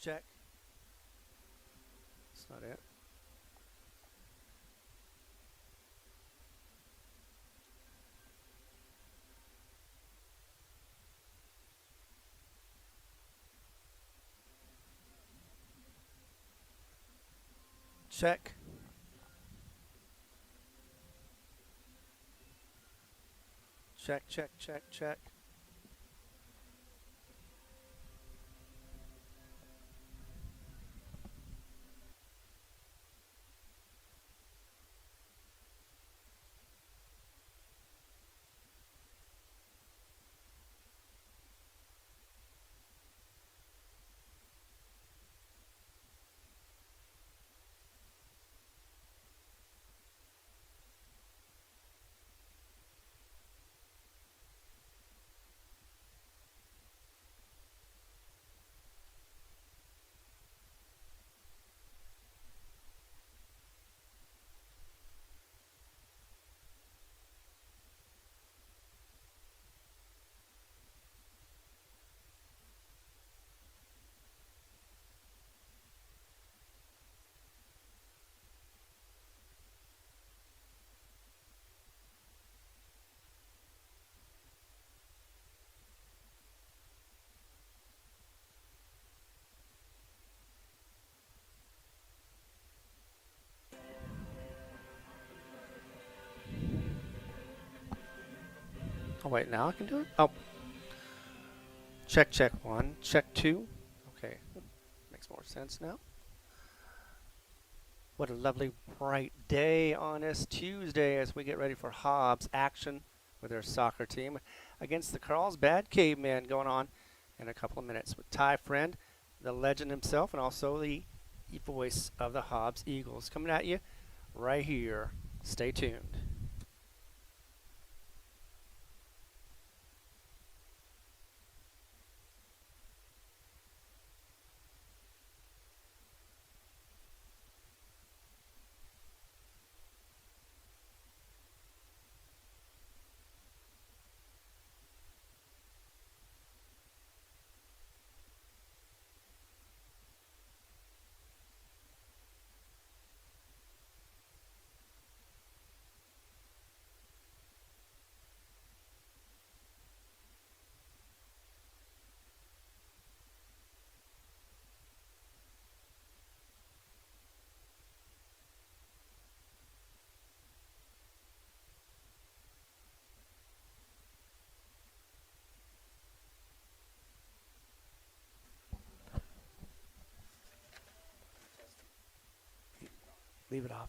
Check. That's not it. Check. Check, check, check, check. Oh, wait, now I can do it? Oh. Check, check 1. Check 2. Okay, makes more sense now. What a lovely, bright day on this Tuesday as we get ready for Hobbs action with their soccer team against the Carlsbad Cavemen going on in a couple of minutes with Ty Friend, the legend himself, and also the voice of the Hobbs Eagles coming at you right here. Stay tuned. Leave it off.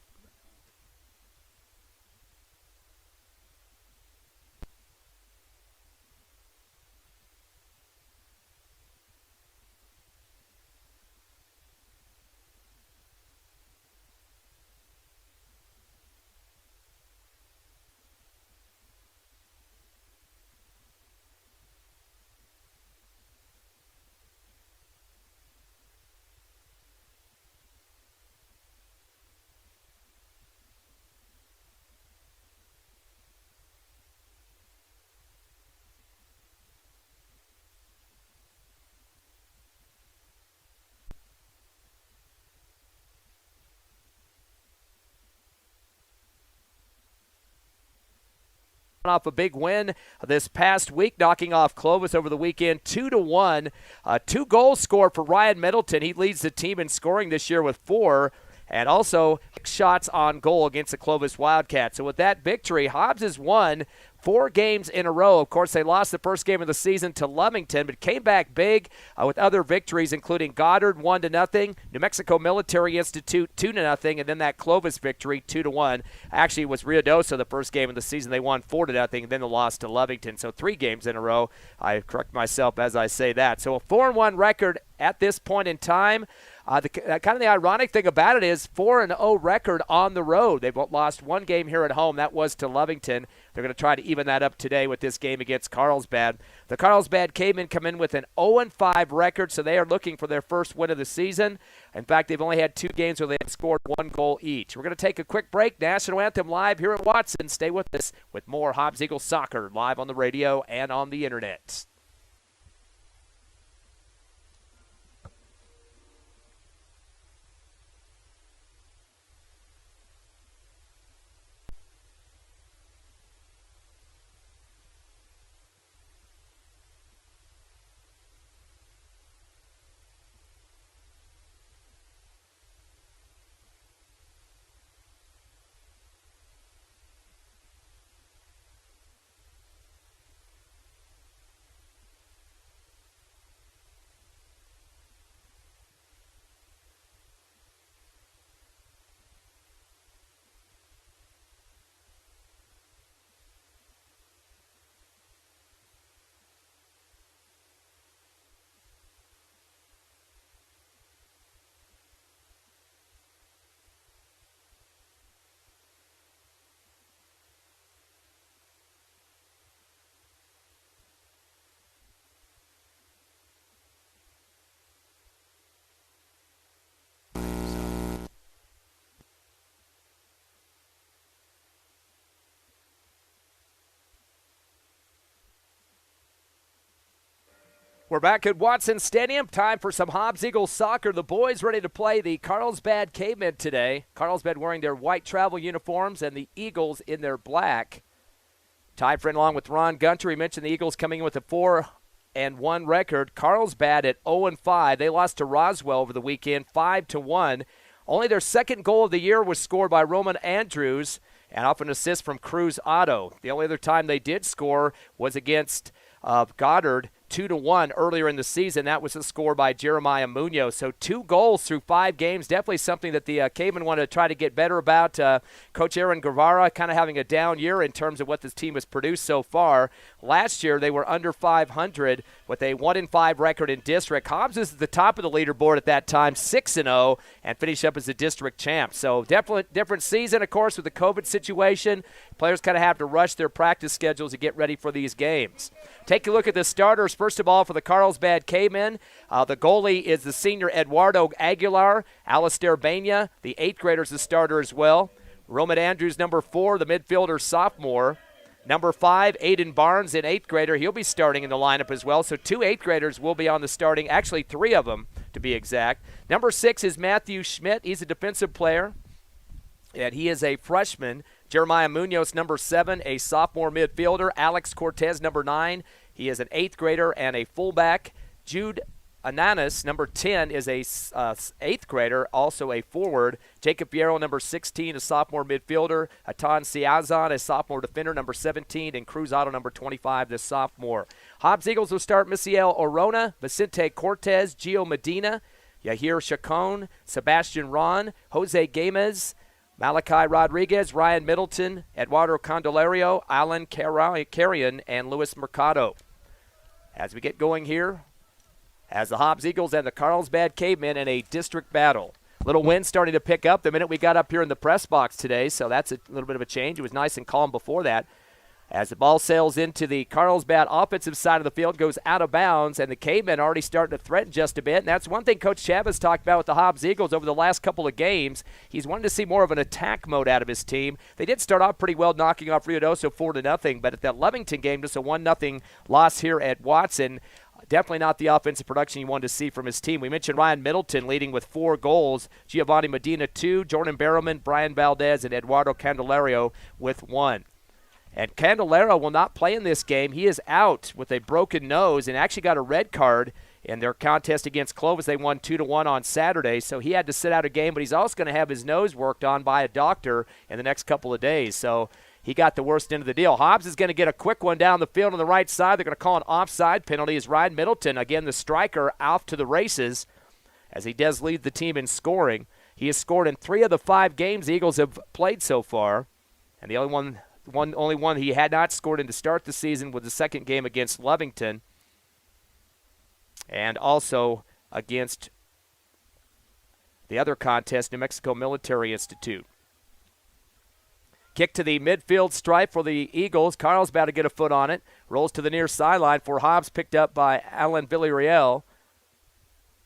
Off a big win this past week, knocking off Clovis over the weekend 2-1. 2 goals scored for Ryan Middleton. He leads the team in scoring this year with 4, and also 6 shots on goal against the Clovis Wildcats. So with that victory, Hobbs has won 4 games in a row. Of course, they lost the first game of the season to Lovington, but came back big with other victories, including Goddard 1-0, New Mexico Military Institute 2-0, and then that Clovis victory 2-1. Actually, it was Ruidoso the first game of the season. They won 4-0, and then the loss to Lovington. So 3 games in a row. I correct myself as I say that. So a 4-1 record at this point in time. Kind of the ironic thing about it is 4-0 record on the road. They've lost 1 game here at home. That was to Lovington. They're going to try to even that up today with this game against Carlsbad. The Carlsbad Cavemen come in with an 0-5 record, so they are looking for their first win of the season. In fact, they've only had 2 games where they have scored 1 goal each. We're going to take a quick break. National Anthem live here at Watson. Stay with us with more Hobbs Eagles soccer live on the radio and on the internet. We're back at Watson Stadium. Time for some Hobbs Eagles soccer. The boys ready to play the Carlsbad Cavemen today. Carlsbad wearing their white travel uniforms and the Eagles in their black. Ty friend along with Ron Gunter. He mentioned the Eagles coming in with a 4-1 record. Carlsbad at 0-5. They lost to Roswell over the weekend, 5-1. Only their second goal of the year was scored by Roman Andrews and off an assist from Cruz Otto. The only other time they did score was against Goddard, 2-1 earlier in the season. That was a score by Jeremiah Munoz. So 2 goals through 5 games. Definitely something that the Cavemen want to try to get better about. Coach Aaron Guevara kind of having a down year in terms of what this team has produced so far. Last year they were under 500 with a 1-5 record in district. Hobbs is at the top of the leaderboard at that time, 6-0, and finished up as the district champ. So definitely different season, of course, with the COVID situation. Players kind of have to rush their practice schedules to get ready for these games. Take a look at the starters. First of all, for the Carlsbad Cavemen, the goalie is the senior Eduardo Aguilar. Alistair Bania, the 8th grader, is the starter as well. Roman Andrews, number 4, the midfielder sophomore. Number 5, Aiden Barnes, an 8th grader. He'll be starting in the lineup as well. So 2 8th graders will be on the starting, actually 3 of them to be exact. Number 6 is Matthew Schmidt. He's a defensive player, and he is a freshman. Jeremiah Munoz, number 7, a sophomore midfielder. Alex Cortez, number 9. He is an 8th grader and a fullback. Jude Ananas, number 10, is a 8th grader, also a forward. Jacob Fierro, number 16, a sophomore midfielder. Atan Siazan, a sophomore defender, number 17. And Cruz Otto, number 25, the sophomore. Hobbs Eagles will start Misiel Orona, Vicente Cortez, Gio Medina, Yahir Chacon, Sebastian Ron, Jose Gamez, Malachi Rodriguez, Ryan Middleton, Eduardo Candelario, Alan Carrion, and Luis Mercado. As we get going here, as the Hobbs Eagles and the Carlsbad Cavemen in a district battle. Little wind starting to pick up the minute we got up here in the press box today, so that's a little bit of a change. It was nice and calm before that. As the ball sails into the Carlsbad offensive side of the field, goes out of bounds, and the Cavemen already starting to threaten just a bit. And that's one thing Coach Chavez talked about with the Hobbs Eagles over the last couple of games. He's wanted to see more of an attack mode out of his team. They did start off pretty well, knocking off Ruidoso 4-0, but at that Lovington game, just a 1-0 loss here at Watson. Definitely not the offensive production you wanted to see from his team. We mentioned Ryan Middleton leading with 4 goals, Giovanni Medina 2, Jordan Barrowman, Brian Valdez, and Eduardo Candelario with 1. And Candelero will not play in this game. He is out with a broken nose and actually got a red card in their contest against Clovis. They won 2-1 on Saturday, so he had to sit out a game, but he's also going to have his nose worked on by a doctor in the next couple of days. So he got the worst end of the deal. Hobbs is going to get a quick one down the field on the right side. They're going to call an offside penalty as Ryan Middleton, again the striker, off to the races as he does lead the team in scoring. He has scored in 3 of the 5 games the Eagles have played so far, and the only one he had not scored in to start the season was the second game against Lovington and also against the other contest, New Mexico Military Institute. Kick to the midfield stripe for the Eagles. Carlsbad to get a foot on it. Rolls to the near sideline for Hobbs, picked up by Alan Villarreal.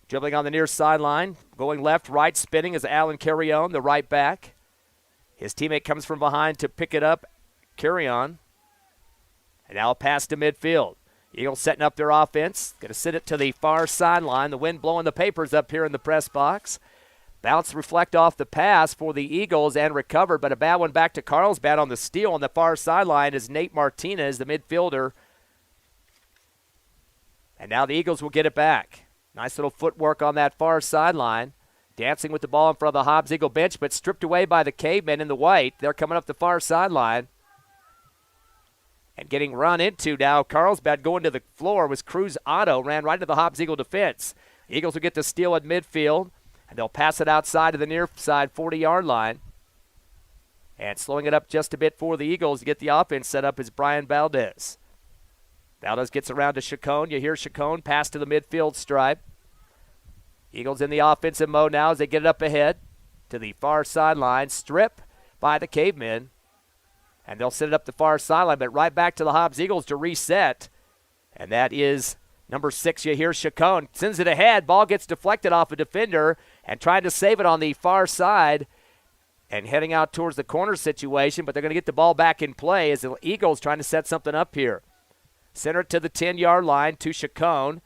Dribbling on the near sideline, going left, right, spinning is Alan Carrion, the right back. His teammate comes from behind to pick it up, Carrion. And now a pass to midfield. Eagles setting up their offense. Going to send it to the far sideline. The wind blowing the papers up here in the press box. Bounce reflect off the pass for the Eagles and recovered, but a bad one back to Carlsbad on the steal on the far sideline is Nate Martinez, the midfielder. And now the Eagles will get it back. Nice little footwork on that far sideline. Dancing with the ball in front of the Hobbs Eagle bench, but stripped away by the Cavemen in the white. They're coming up the far sideline. And getting run into now, Carlsbad going to the floor was Cruz Otto, ran right into the Hobbs Eagle defense. Eagles will get the steal at midfield. And they'll pass it outside to the near side 40-yard line. And slowing it up just a bit for the Eagles to get the offense set up is Brian Valdez. Valdez gets around to Chacon. You hear Chacon pass to the midfield stripe. Eagles in the offensive mode now as they get it up ahead to the far sideline. Strip by the Cavemen. And they'll set it up the far sideline, but right back to the Hobbs Eagles to reset. And that is number 6, you hear Chacon. Sends it ahead. Ball gets deflected off a defender and trying to save it on the far side and heading out towards the corner situation, but they're going to get the ball back in play as the Eagles trying to set something up here. Center it to the 10-yard line to Chacon.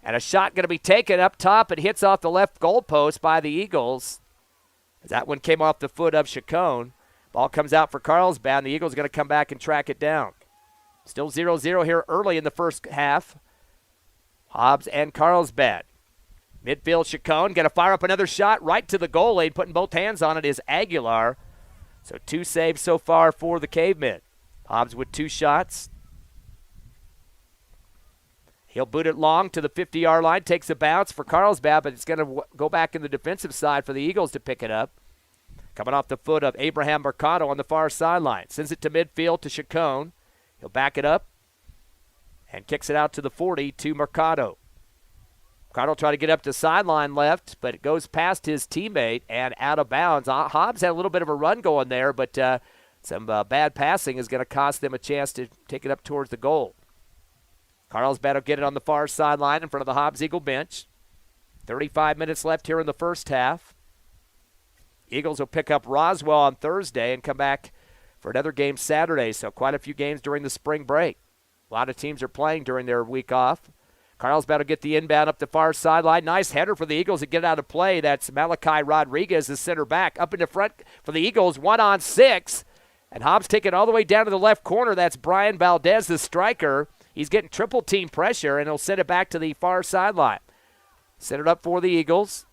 And a shot going to be taken up top. It hits off the left goalpost by the Eagles. That one came off the foot of Chacon. Ball comes out for Carlsbad, and the Eagles are going to come back and track it down. Still 0-0 here early in the first half. Hobbs and Carlsbad. Midfield, Chacon going to fire up another shot right to the goalie. Putting both hands on it is Aguilar. So 2 saves so far for the Cavemen. Hobbs with 2 shots. He'll boot it long to the 50-yard line. Takes a bounce for Carlsbad, but it's going to go back in the defensive side for the Eagles to pick it up. Coming off the foot of Abraham Mercado on the far sideline. Sends it to midfield to Chacon. He'll back it up and kicks it out to the 40 to Mercado. Mercado tried to get up to sideline left, but it goes past his teammate and out of bounds. Hobbs had a little bit of a run going there, but some bad passing is going to cost them a chance to take it up towards the goal. Carlsbad will get it on the far sideline in front of the Hobbs Eagle bench. 35 minutes left here in the first half. Eagles will pick up Roswell on Thursday and come back for another game Saturday, so quite a few games during the spring break. A lot of teams are playing during their week off. Carlsbad will get the inbound up the far sideline. Nice header for the Eagles to get out of play. That's Malachi Rodriguez, the center back. Up in the front for the Eagles, 1-on-6. And Hobbs take it all the way down to the left corner. That's Brian Valdez, the striker. He's getting triple team pressure, and he'll send it back to the far sideline. Set it up for the Eagles.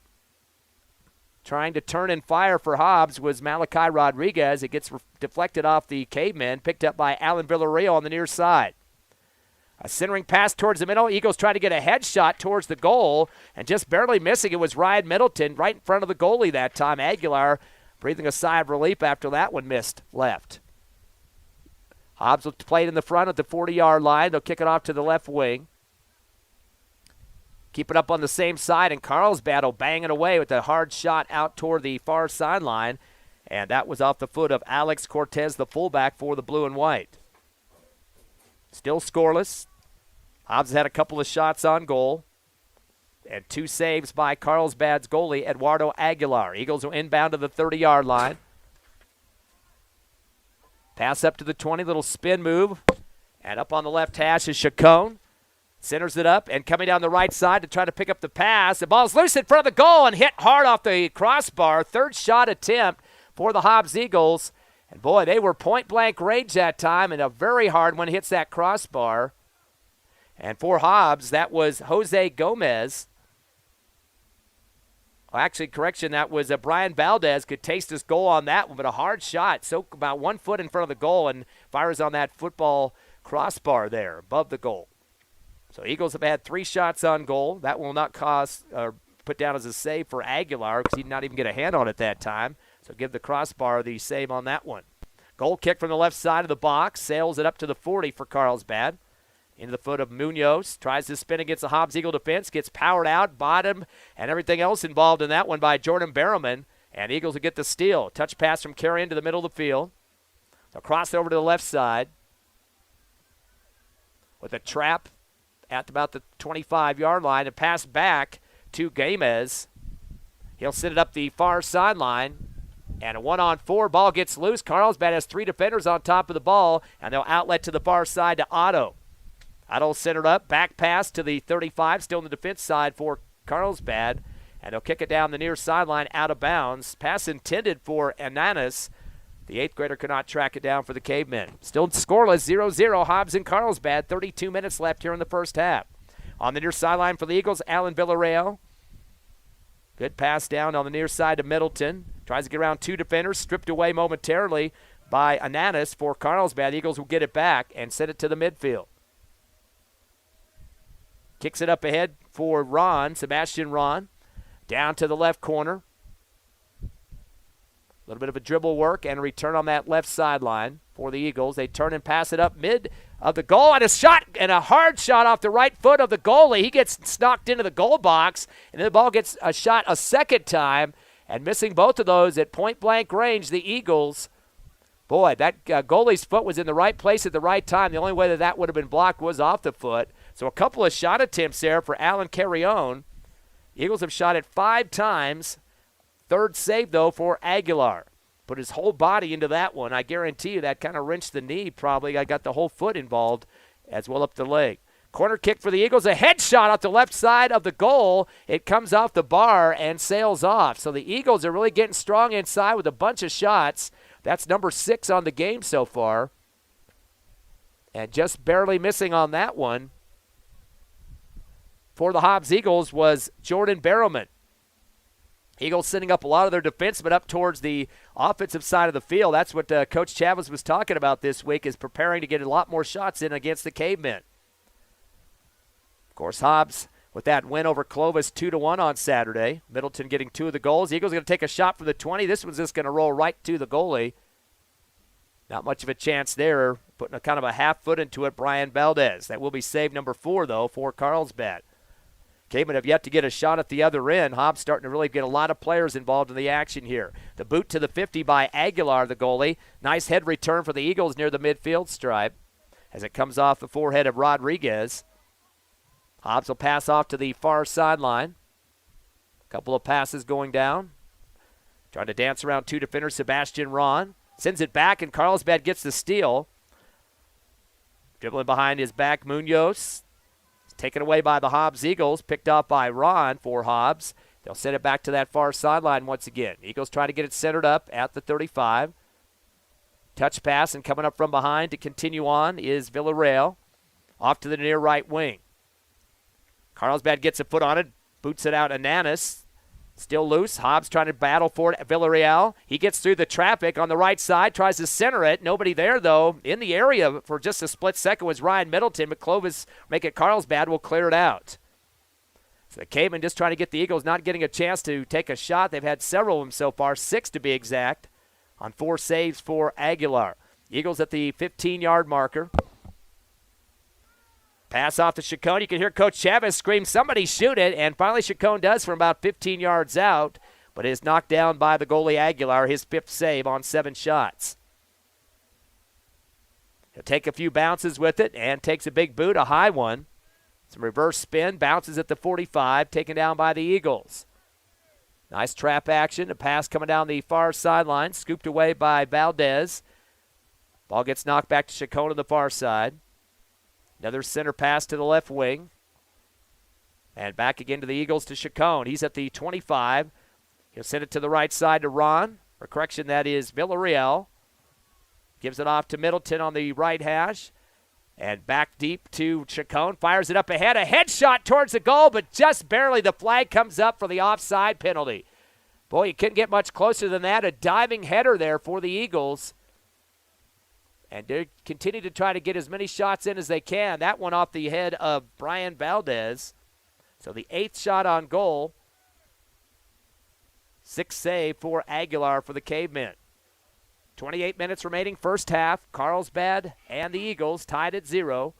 Trying to turn and fire for Hobbs was Malachi Rodriguez. It gets deflected off the Cavemen, picked up by Alan Villarreal on the near side. A centering pass towards the middle. Eagles trying to get a headshot towards the goal, and just barely missing it was Ryan Middleton right in front of the goalie that time. Aguilar breathing a sigh of relief after that one missed left. Hobbs will play it in the front at the 40-yard line. They'll kick it off to the left wing. Keep it up on the same side, and Carlsbad will bang it away with a hard shot out toward the far sideline. And that was off the foot of Alex Cortez, the fullback for the blue and white. Still scoreless. Hobbs had a couple of shots on goal. And 2 saves by Carlsbad's goalie, Eduardo Aguilar. Eagles will inbound to the 30-yard line. Pass up to the 20, little spin move. And up on the left hash is Chacon. Centers it up and coming down the right side to try to pick up the pass. The ball's loose in front of the goal and hit hard off the crossbar. 3rd shot attempt for the Hobbs Eagles. And boy, they were point-blank range that time, and a very hard one hits that crossbar. And for Hobbs, that was Jose Gomez. Well, actually, correction, that was Brian Valdez could taste his goal on that one, but a hard shot. So about 1 foot in front of the goal and fires on that football crossbar there above the goal. So Eagles have had 3 shots on goal. That will not cost or put down as a save for Aguilar because he did not even get a hand on it that time. So give the crossbar the save on that one. Goal kick from the left side of the box. Sails it up to the 40 for Carlsbad. Into the foot of Munoz. Tries to spin against the Hobbs Eagle defense. Gets powered out, bottom, and everything else involved in that one by Jordan Barrowman. And Eagles will get the steal. Touch pass from Carrion to the middle of the field. They'll cross over to the left side. With a trap at about the 25-yard line and pass back to Gamez. He'll send it up the far sideline. And a 1-on-4 ball gets loose. Carlsbad has 3 defenders on top of the ball, and they'll outlet to the far side to Otto. Otto centered up, back pass to the 35, still on the defense side for Carlsbad. And they'll kick it down the near sideline out of bounds. Pass intended for Ananas. The 8th grader could not track it down for the Cavemen. Still scoreless, 0-0, Hobbs and Carlsbad. 32 minutes left here in the first half. On the near sideline for the Eagles, Alan Villarreal. Good pass down on the near side to Middleton. Tries to get around 2 defenders, stripped away momentarily by Ananas for Carlsbad. The Eagles will get it back and send it to the midfield. Kicks it up ahead for Sebastian Ron. Down to the left corner. A little bit of a dribble work and a return on that left sideline for the Eagles. They turn and pass it up mid of the goal, and a shot, and a hard shot off the right foot of the goalie. He gets knocked into the goal box, and then the ball gets a shot a second time, and missing both of those at point-blank range, the Eagles. Boy, that goalie's foot was in the right place at the right time. The only way that that would have been blocked was off the foot. So a couple of shot attempts there for Alan Carrion. Eagles have shot it 5 times. 3rd save, though, for Aguilar. Put his whole body into that one. I guarantee you that kind of wrenched the knee probably. I got the whole foot involved as well up the leg. Corner kick for the Eagles, a headshot off the left side of the goal. It comes off the bar and sails off. So the Eagles are really getting strong inside with a bunch of shots. That's number 6 on the game so far. And just barely missing on that one for the Hobbs Eagles was Jordan Barrowman. Eagles sending up a lot of their defensemen up towards the offensive side of the field. That's what Coach Chavez was talking about this week, is preparing to get a lot more shots in against the Cavemen. Of course, Hobbs with that win over Clovis 2-1 on Saturday. Middleton getting 2 of the goals. Eagles going to take a shot from the 20. This one's just going to roll right to the goalie. Not much of a chance there. Putting a kind of a half foot into it, Brian Valdez. That will be save number 4, though, for Carlsbad. Cavemen have yet to get a shot at the other end. Hobbs starting to really get a lot of players involved in the action here. The boot to the 50 by Aguilar, the goalie. Nice head return for the Eagles near the midfield stripe as it comes off the forehead of Rodriguez. Hobbs will pass off to the far sideline. A couple of passes going down. Trying to dance around 2 defenders, Sebastian Ron. Sends it back, and Carlsbad gets the steal. Dribbling behind his back, Munoz. Taken away by the Hobbs Eagles, picked off by Ron for Hobbs. They'll send it back to that far sideline once again. Eagles try to get it centered up at the 35. Touch pass, and coming up from behind to continue on is Villarreal. Off to the near right wing. Carlsbad gets a foot on it, boots it out. Ananas still loose. Hobbs trying to battle for it. Villarreal. He gets through the traffic on the right side, tries to center it. Nobody there, though. In the area for just a split second was Ryan Middleton, but Clovis, make it Carlsbad, will clear it out. So the Cavemen just trying to get the Eagles, not getting a chance to take a shot. They've had several of them so far, 6 to be exact, on 4 saves for Aguilar. Eagles at the 15-yard marker. Pass off to Chacon. You can hear Coach Chavez scream, somebody shoot it, and finally Chacon does from about 15 yards out, but is knocked down by the goalie Aguilar, his 5th save on 7 shots. He'll take a few bounces with it and takes a big boot, a high one. Some reverse spin, bounces at the 45, taken down by the Eagles. Nice trap action, a pass coming down the far sideline, scooped away by Valdez. Ball gets knocked back to Chacon on the far side. Another center pass to the left wing. And back again to the Eagles to Chacon. He's at the 25. He'll send it to the right side to Ron. Or correction, that is Villarreal. Gives it off to Middleton on the right hash. And back deep to Chacon. Fires it up ahead. A headshot towards the goal, but just barely. The flag comes up for the offside penalty. Boy, you couldn't get much closer than that. A diving header there for the Eagles. And they continue to try to get as many shots in as they can. That one off the head of Brian Valdez. So the 8th shot on goal. 6th save for Aguilar for the Cavemen. 28 minutes remaining, first half. Carlsbad and the Eagles tied at 0.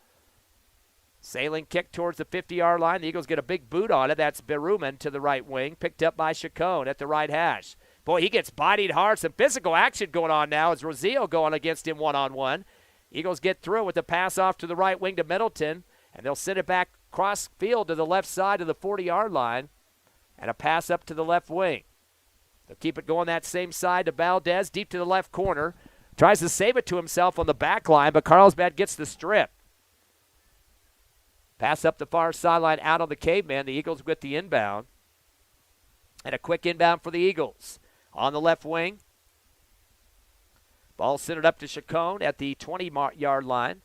Sailing kick towards the 50-yard line. The Eagles get a big boot on it. That's Berumen to the right wing. Picked up by Chacon at the right hash. Boy, he gets bodied hard. Some physical action going on now as Rosio going against him one-on-one. Eagles get through with the pass off to the right wing to Middleton, and they'll send it back cross field to the left side of the 40-yard line, and a pass up to the left wing. They'll keep it going that same side to Valdez, deep to the left corner. Tries to save it to himself on the back line, but Carlsbad gets the strip. Pass up the far sideline out on the Caveman. The Eagles with the inbound. And a quick inbound for the Eagles. On the left wing. Ball centered up to Chacon at the 20-yard line.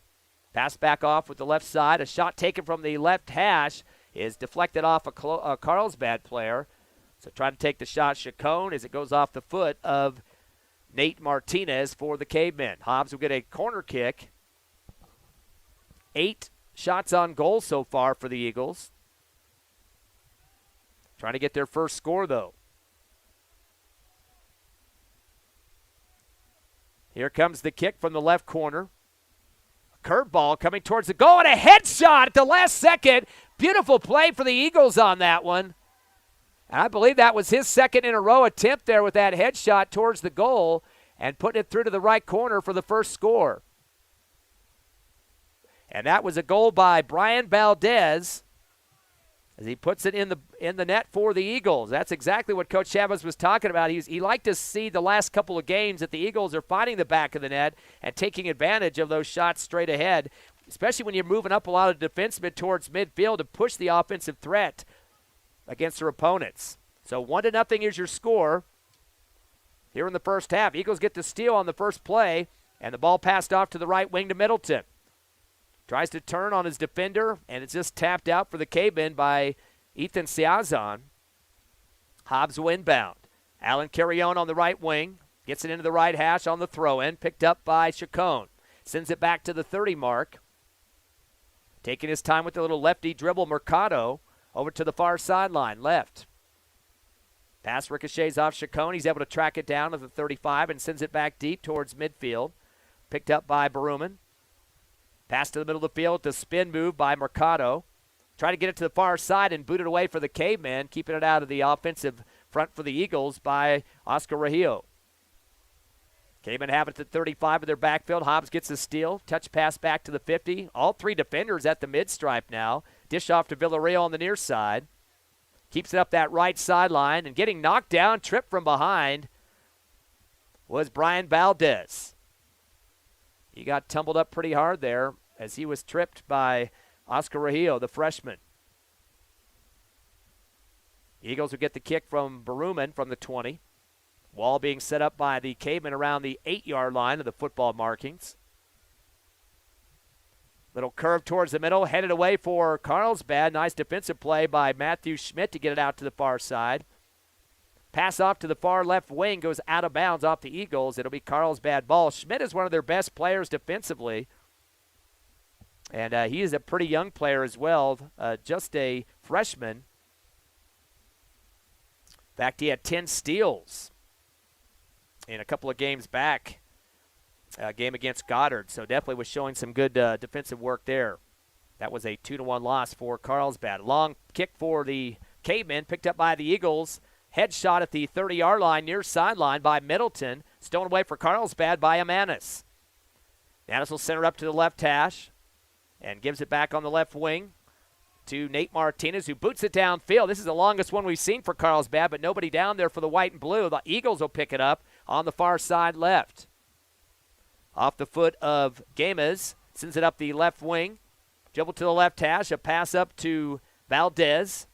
Pass back off with the left side. A shot taken from the left hash is deflected off a Carlsbad player. So trying to take the shot, Chacon, as it goes off the foot of Nate Martinez for the Cavemen. Hobbs will get a corner kick. 8 shots on goal so far for the Eagles. Trying to get their first score, though. Here comes the kick from the left corner. A curveball coming towards the goal, and a headshot at the last second. Beautiful play for the Eagles on that one. And I believe that was his second in a row attempt there with that headshot towards the goal and putting it through to the right corner for the first score. And that was a goal by Brian Valdez as he puts it in the net for the Eagles. That's exactly what Coach Chavez was talking about. He liked to see the last couple of games that the Eagles are finding the back of the net and taking advantage of those shots straight ahead. especially when you're moving up a lot of defensemen towards midfield to push the offensive threat against their opponents. So 1-0 is your score here in the first half. Eagles get the steal on the first play, and the ball passed off to the right wing to Middleton. Tries to turn on his defender, and it's just tapped out for the Cavemen by Ethan Siazon. Hobbs will inbound. Alan Carrion on the right wing. Gets it into the right hash on the throw-in. Picked up by Chacon. Sends it back to the 30 mark. Taking his time with the little lefty dribble, Mercado over to the far sideline, left. Pass ricochets off Chacon. He's able to track it down to the 35 and sends it back deep towards midfield. Picked up by Baruman. Pass to the middle of the field to spin move by Mercado. Try to get it to the far side and boot it away for the Cavemen, keeping it out of the offensive front for the Eagles by Oscar Regillo. Cavemen have it at 35 of their backfield. Hobbs gets a steal. Touch pass back to the 50. All three defenders at the mid-stripe now. Dish off to Villarreal on the near side. Keeps it up that right sideline, and getting knocked down, tripped from behind, was Brian Valdez. He got tumbled up pretty hard there as he was tripped by Oscar Regillo, the freshman. The Eagles will get the kick from Baruman from the 20. Wall being set up by the Cavemen around the 8-yard line of the football markings. Little curve towards the middle, headed away for Carlsbad. Nice defensive play by Matthew Schmidt to get it out to the far side. Pass off to the far left wing, goes out of bounds off the Eagles. It'll be Carlsbad ball. Schmidt is one of their best players defensively. And he is a pretty young player as well, just a freshman. In fact, he had 10 steals in a couple of games back. Game against Goddard, so definitely was showing some good defensive work there. That was a 2-1 loss for Carlsbad. Long kick for the Cavemen, picked up by the Eagles. Headshot at the 30-yard line, near sideline by Middleton. Stolen away for Carlsbad by Amanis. Amanis will center up to the left hash and gives it back on the left wing to Nate Martinez, who boots it downfield. This is the longest one we've seen for Carlsbad, but nobody down there for the white and blue. The Eagles will pick it up on the far side left. Off the foot of Games, sends it up the left wing. Dribble to the left hash, a pass up to Valdez.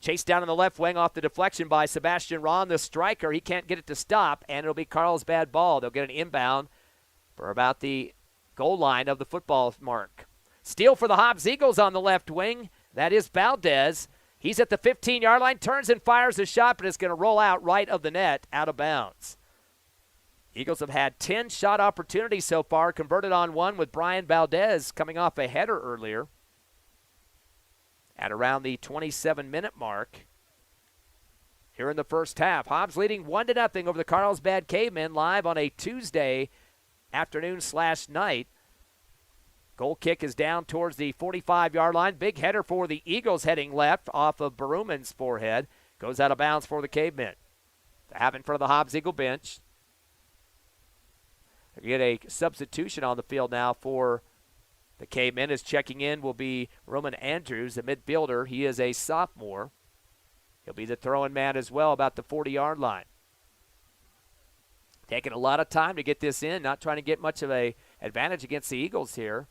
Chased down on the left wing off the deflection by Sebastian Ron, the striker. He can't get it to stop, and it'll be Carlsbad ball. They'll get an inbound for about the goal line of the football mark. Steal for the Hobbs Eagles on the left wing. That is Valdez. He's at the 15-yard line, turns and fires a shot, but it's going to roll out right of the net, out of bounds. Eagles have had 10 shot opportunities so far, converted on one with Brian Valdez coming off a header earlier at around the 27-minute mark here in the first half. Hobbs leading 1-0 over the Carlsbad Cavemen live on a Tuesday afternoon/night. Goal kick is down towards the 45-yard line. Big header for the Eagles heading left off of Baruman's forehead. Goes out of bounds for the Cavemen. They have in front of the Hobbs Eagle bench. They get a substitution on the field now for the Cavemen. As checking in will be Roman Andrews, the midfielder. He is a sophomore. He'll be the throwing man as well, about the 40-yard line. Taking a lot of time to get this in, not trying to get much of a advantage against the Eagles here.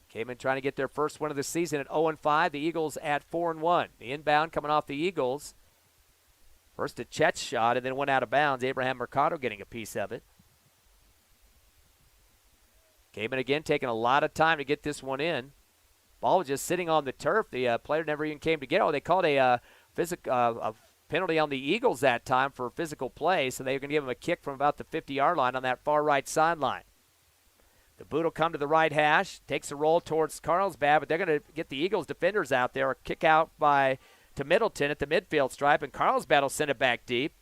Cavemen trying to get their first win of the season at 0-5. The Eagles at 4-1. The inbound coming off the Eagles. First a Chet's shot and then went out of bounds. Abraham Mercado getting a piece of it. Cavemen again taking a lot of time to get this one in. Ball was just sitting on the turf. The player never even came to get it. Oh, they called a penalty on the Eagles that time for physical play, so they were going to give him a kick from about the 50-yard line on that far right sideline. The boot will come to the right hash, takes a roll towards Carlsbad, but they're going to get the Eagles defenders out there. A kick out to Middleton at the midfield stripe, and Carlsbad will send it back deep.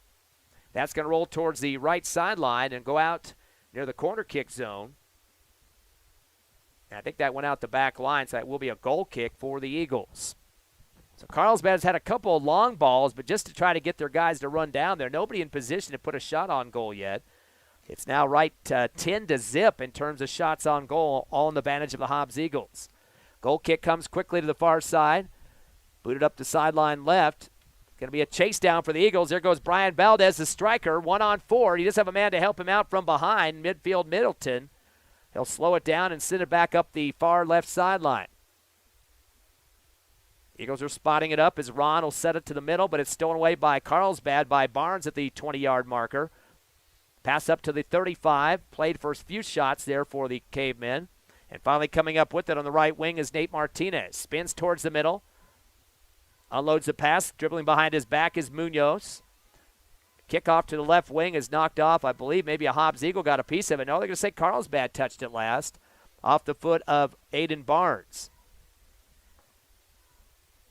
That's going to roll towards the right sideline and go out near the corner kick zone. And I think that went out the back line, so that will be a goal kick for the Eagles. So Carlsbad's had a couple of long balls, but just to try to get their guys to run down there, nobody in position to put a shot on goal yet. It's now right 10-0 in terms of shots on goal, all in the advantage of the Hobbs Eagles. Goal kick comes quickly to the far side. Booted up the sideline left. Going to be a chase down for the Eagles. There goes Brian Valdez, the striker, 1-on-4. He does have a man to help him out from behind, midfield Middleton. He'll slow it down and send it back up the far left sideline. Eagles are spotting it up as Ron will set it to the middle, but it's stolen away by Carlsbad by Barnes at the 20-yard marker. Pass up to the 35, played first few shots there for the Cavemen. And finally coming up with it on the right wing is Nate Martinez. Spins towards the middle. Unloads the pass. Dribbling behind his back is Munoz. Kickoff to the left wing is knocked off. I believe maybe a Hobbs Eagle got a piece of it. No, they're going to say Carlsbad touched it last. Off the foot of Aiden Barnes.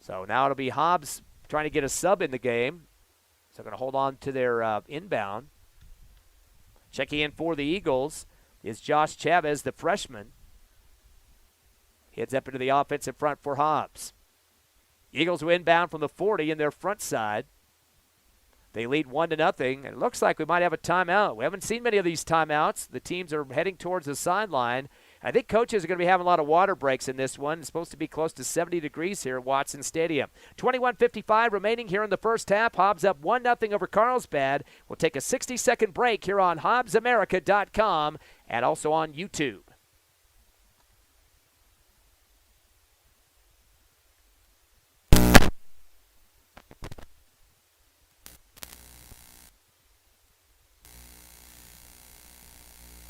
So now it'll be Hobbs trying to get a sub in the game. So they're going to hold on to their inbound. Checking in for the Eagles is Josh Chavez, the freshman. Heads up into the offensive front for Hobbs. Eagles will inbound from the 40 in their front side. They lead 1-0, and it looks like we might have a timeout. We haven't seen many of these timeouts. The teams are heading towards the sideline. I think coaches are going to be having a lot of water breaks in this one. It's supposed to be close to 70 degrees here at Watson Stadium. 21:55 remaining here in the first half. Hobbs up 1-0 over Carlsbad. We'll take a 60-second break here on HobbsAmerica.com and also on YouTube.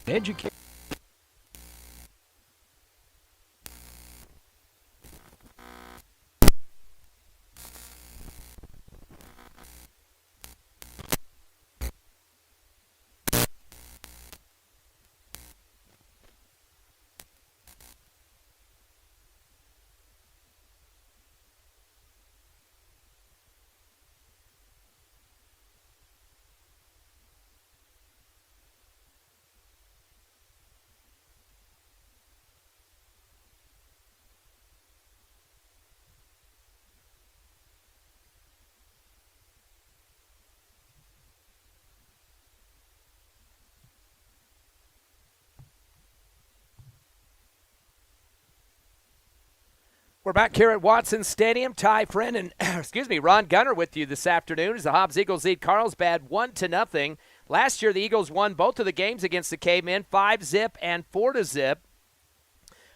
Educate. We're back here at Watson Stadium. Ty Friend and Ron Gunner with you this afternoon as the Hobbs Eagles lead Carlsbad 1-0. Last year the Eagles won both of the games against the Cavemen, 5-zip and 4-zip.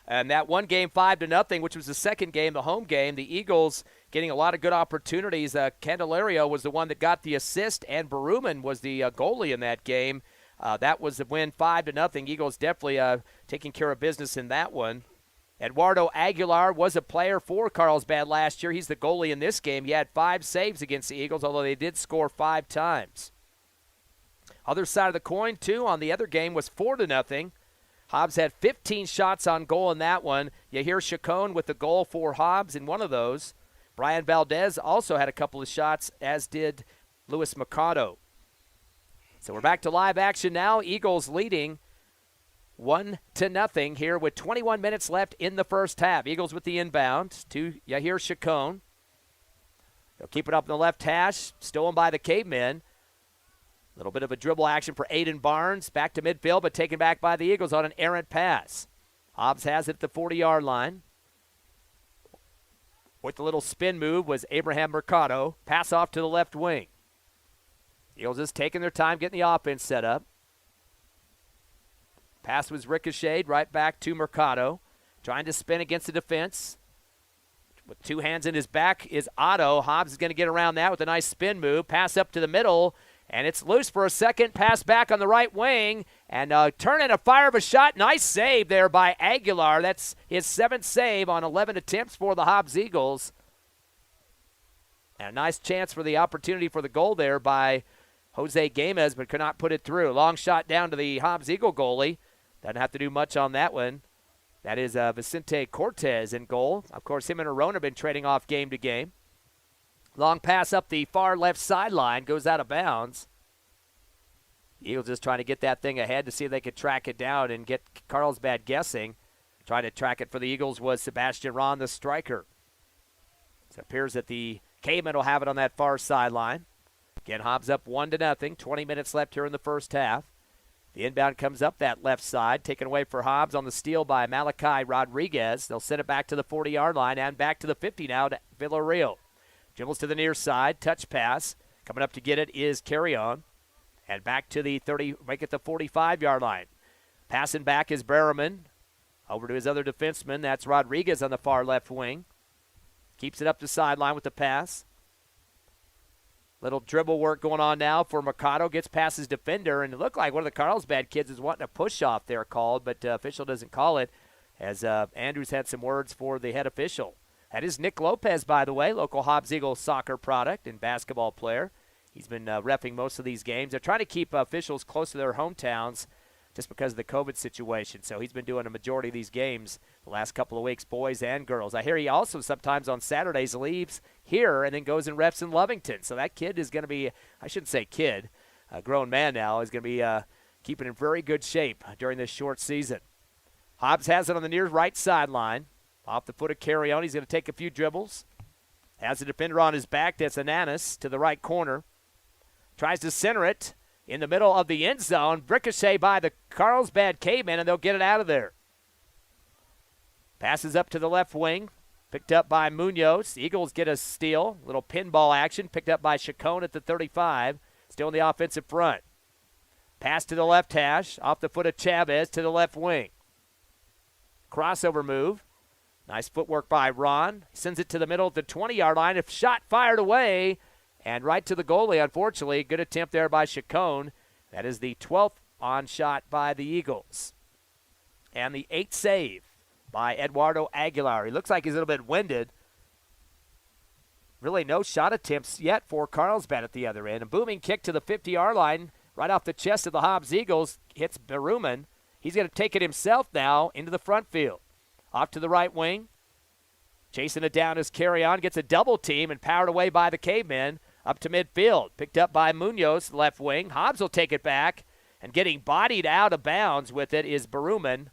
And that one game 5-0, which was the second game, the home game, the Eagles getting a lot of good opportunities. Candelario was the one that got the assist, and Baruman was the goalie in that game. That was the win 5-0. Eagles definitely taking care of business in that one. Eduardo Aguilar was a player for Carlsbad last year. He's the goalie in this game. He had 5 saves against the Eagles, although they did score 5 times. Other side of the coin, too, on the other game was 4-0. Hobbs had 15 shots on goal in that one. Yahir Chacon with the goal for Hobbs in one of those. Brian Valdez also had a couple of shots, as did Luis Mercado. So we're back to live action now. Eagles leading 1-0 here with 21 minutes left in the first half. Eagles with the inbound to Yahir Chacon. They'll keep it up in the left hash, stolen by the Cavemen. A little bit of a dribble action for Aiden Barnes. Back to midfield, but taken back by the Eagles on an errant pass. Hobbs has it at the 40-yard line. With the little spin move was Abraham Mercado. Pass off to the left wing. Eagles just taking their time getting the offense set up. Pass was ricocheted right back to Mercado. Trying to spin against the defense. With 2 hands in his back is Otto. Hobbs is going to get around that with a nice spin move. Pass up to the middle, and it's loose for a second. Pass back on the right wing, and turn in a fire of a shot. Nice save there by Aguilar. That's his 7th save on 11 attempts for the Hobbs Eagles. And a nice chance for the opportunity for the goal there by Jose Gamez, but could not put it through. Long shot down to the Hobbs Eagle goalie. Doesn't have to do much on that one. That is Vicente Cortez in goal. Of course, him and Arona have been trading off game to game. Long pass up the far left sideline, goes out of bounds. Eagles just trying to get that thing ahead to see if they could track it down and get Carlsbad guessing. Trying to track it for the Eagles was Sebastian Ron, the striker. So it appears that the Cavemen will have it on that far sideline. Again, Hobbs up 1-0. 20 minutes left here in the first half. The inbound comes up that left side, taken away for Hobbs on the steal by Malachi Rodriguez. They'll send it back to the 40-yard line and back to the 50 now to Villarreal. Dribbles to the near side, touch pass. Coming up to get it is Carry On. And back to the 30, make it the 45-yard line. Passing back is Berriman. Over to his other defenseman. That's Rodriguez on the far left wing. Keeps it up the sideline with the pass. Little dribble work going on now for Mercado. Gets past his defender, and it looked like one of the Carlsbad kids is wanting a push-off there called, but official doesn't call it, as Andrews had some words for the head official. That is Nick Lopez, by the way, local Hobbs Eagles soccer product and basketball player. He's been reffing most of these games. They're trying to keep officials close to their hometowns just because of the COVID situation. So he's been doing a majority of these games the last couple of weeks, boys and girls. I hear he also sometimes on Saturdays leaves here and then goes and refs in Lovington. So that kid is going to be, I shouldn't say kid, a grown man now, is going to be keeping in very good shape during this short season. Hobbs has it on the near right sideline. Off the foot of Carrion. He's going to take a few dribbles. Has the defender on his back. That's Ananas to the right corner. Tries to center it in the middle of the end zone. Ricochet by the Carlsbad Cavemen, and they'll get it out of there. Passes up to the left wing. Picked up by Munoz. The Eagles get a steal. Little pinball action. Picked up by Chacon at the 35. Still in the offensive front. Pass to the left hash. Off the foot of Chavez to the left wing. Crossover move. Nice footwork by Ron. Sends it to the middle of the 20-yard line. A shot fired away and right to the goalie, unfortunately. Good attempt there by Chacon. That is the 12th on shot by the Eagles. And the 8th save by Eduardo Aguilar. He looks like he's a little bit winded. Really no shot attempts yet for Carlsbad at the other end. A booming kick to the 50-yard line right off the chest of the Hobbs Eagles. Hits Berruman. He's going to take it himself now into the front field. Off to the right wing. Chasing it down is Carrion. Gets a double team and powered away by the Cavemen. Up to midfield. Picked up by Munoz, left wing. Hobbs will take it back. And getting bodied out of bounds with it is Berruman.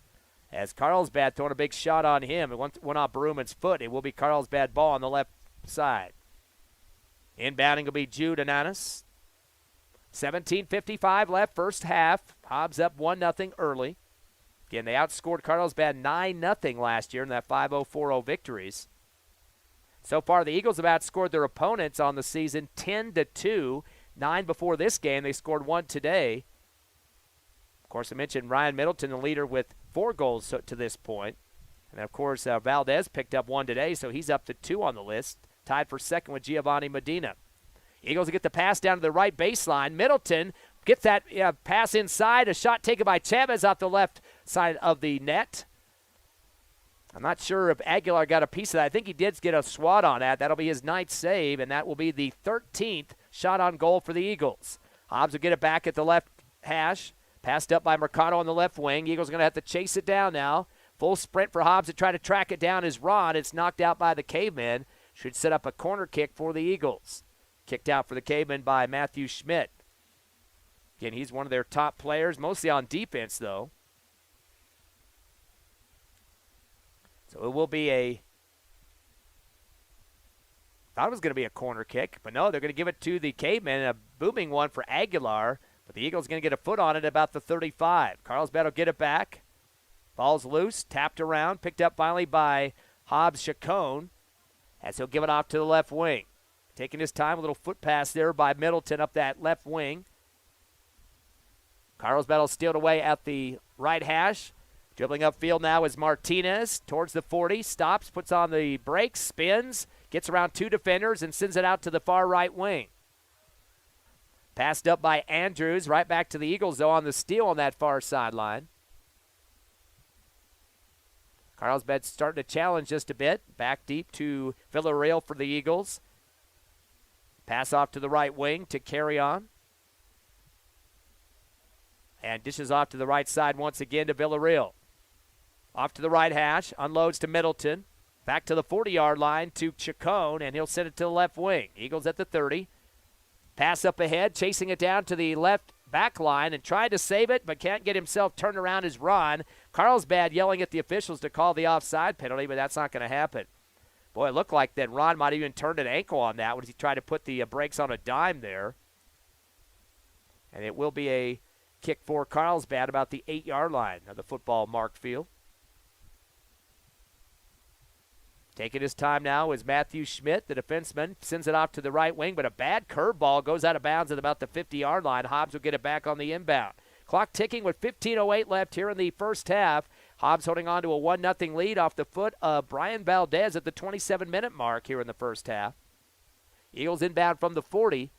As Carlsbad throwing a big shot on him. It went off Berruman's foot. It will be Carlsbad ball on the left side. Inbounding will be Jude Ananas. 17:55 left, first half. Hobbs up 1-0 early. Again, they outscored Carlsbad 9-0 last year in that 5-0, 4-0 victories. So far, the Eagles have outscored their opponents on the season 10-2. 9 before this game. They scored 1 today. Of course, I mentioned Ryan Middleton, the leader, with 4 goals to this point. And, of course, Valdez picked up 1 today, so he's up to 2 on the list. Tied for second with Giovanni Medina. Eagles get the pass down to the right baseline. Middleton gets that pass inside. A shot taken by Chavez off the left side of the net. I'm not sure if Aguilar got a piece of that. I think he did get a swat on that. That'll be his 9th save, and that will be the 13th shot on goal for the Eagles. Hobbs will get it back at the left hash. Passed up by Mercado on the left wing. Eagles are going to have to chase it down now. Full sprint for Hobbs to try to track it down is Ron. It's knocked out by the Cavemen. Should set up a corner kick for the Eagles. Kicked out for the Cavemen by Matthew Schmidt. Again, he's one of their top players, mostly on defense, though. So it will be thought it was going to be a corner kick, but no, they're going to give it to the Cavemen. A booming one for Aguilar, but the Eagles going to get a foot on it about the 35. Carlsbad will get it back. Ball's loose, tapped around, picked up finally by Hobbs Chacon, as he'll give it off to the left wing. Taking his time, a little foot pass there by Middleton up that left wing. Carlsbad will steal it away at the right hash. Dribbling upfield now is Martinez towards the 40. Stops, puts on the brakes, spins, gets around 2 defenders, and sends it out to the far right wing. Passed up by Andrews, right back to the Eagles, though, on the steal on that far sideline. Carlsbad starting to challenge just a bit. Back deep to Villarreal for the Eagles. Pass off to the right wing to Carrion. And dishes off to the right side once again to Villarreal. Off to the right hash, unloads to Middleton. Back to the 40-yard line to Chacon, and he'll send it to the left wing. Eagles at the 30. Pass up ahead, chasing it down to the left back line and trying to save it, but can't get himself turned around is Ron. Carlsbad yelling at the officials to call the offside penalty, but that's not going to happen. Boy, it looked like that Ron might have even turned an ankle on that when he tried to put the brakes on a dime there. And it will be a kick for Carlsbad about the 8-yard line of the football marked field. Taking his time now is Matthew Schmidt, the defenseman, sends it off to the right wing, but a bad curveball goes out of bounds at about the 50-yard line. Hobbs will get it back on the inbound. Clock ticking with 15:08 left here in the first half. Hobbs holding on to a 1-0 lead off the foot of Brian Valdez at the 27-minute mark here in the first half. Eagles inbound from the 40.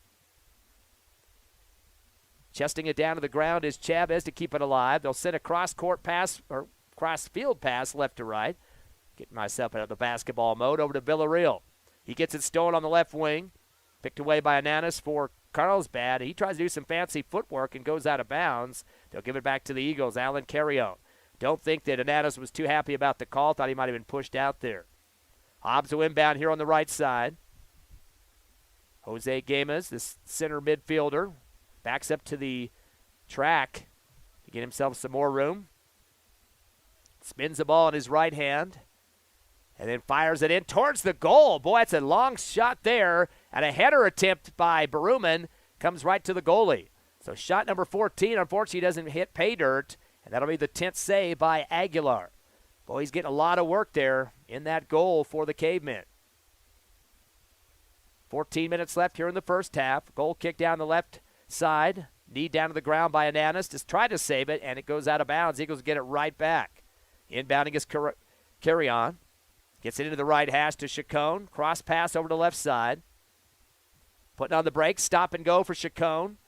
Chesting it down to the ground is Chavez to keep it alive. They'll send a cross-court pass or cross-field pass left to right. Getting myself out of the basketball mode over to Villarreal. He gets it stolen on the left wing. Picked away by Ananas for Carlsbad. He tries to do some fancy footwork and goes out of bounds. They'll give it back to the Eagles. Alan Carrion. Don't think that Ananas was too happy about the call. Thought he might have been pushed out there. Hobbs will inbound here on the right side. Jose Gamas, this center midfielder, backs up to the track to get himself some more room. Spins the ball in his right hand and then fires it in towards the goal. Boy, that's a long shot there, and a header attempt by Baruman comes right to the goalie. So shot number 14, unfortunately, doesn't hit pay dirt, and that'll be the 10th save by Aguilar. Boy, he's getting a lot of work there in that goal for the Cavemen. 14 minutes left here in the first half. Goal kick down the left side. Knee down to the ground by Ananas. Just tried to save it, and it goes out of bounds. Eagles get it right back. Inbounding is Carry-On. Gets it into the right hash to Chacon. Cross pass over to the left side. Putting on the brakes. Stop and go for Chacon.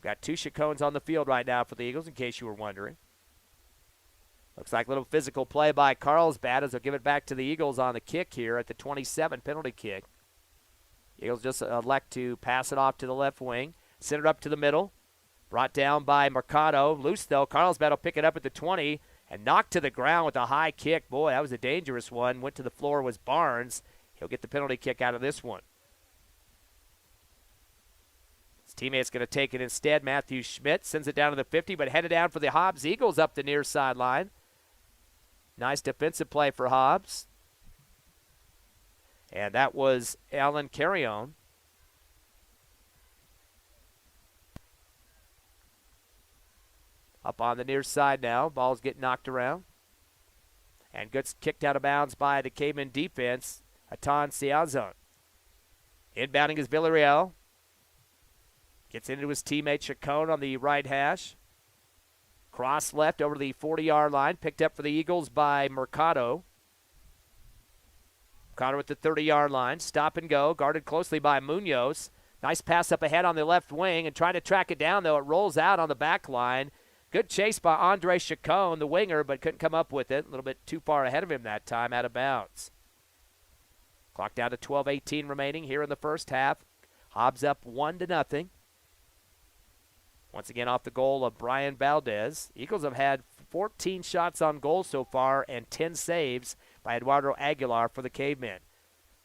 Got two Chacones on the field right now for the Eagles, in case you were wondering. Looks like a little physical play by Carlsbad as they'll give it back to the Eagles on the kick here at the 27 penalty kick. Eagles just elect to pass it off to the left wing. Send it up to the middle. Brought down by Mercado. Loose, though. Carlsbad will pick it up at the 20 and knocked to the ground with a high kick. Boy, that was a dangerous one. Went to the floor was Barnes. He'll get the penalty kick out of this one. His teammate's going to take it instead. Matthew Schmidt sends it down to the 50, but headed down for the Hobbs Eagles up the near sideline. Nice defensive play for Hobbs. And that was Alan Carrion. Up on the near side now. Ball's getting knocked around. And gets kicked out of bounds by the Cavemen defense, Atan Siazon. Inbounding is Villarreal. Gets into his teammate Chacon on the right hash. Cross left over the 40-yard line. Picked up for the Eagles by Mercado. Mercado at the 30-yard line. Stop and go. Guarded closely by Munoz. Nice pass up ahead on the left wing. And trying to track it down, though. It rolls out on the back line. Good chase by Andre Chacon, the winger, but couldn't come up with it. A little bit too far ahead of him that time, out of bounds. Clock down to 12:18 remaining here in the first half. Hobbs up 1-0. Once again off the goal of Brian Valdez. Eagles have had 14 shots on goal so far and 10 saves by Eduardo Aguilar for the Cavemen.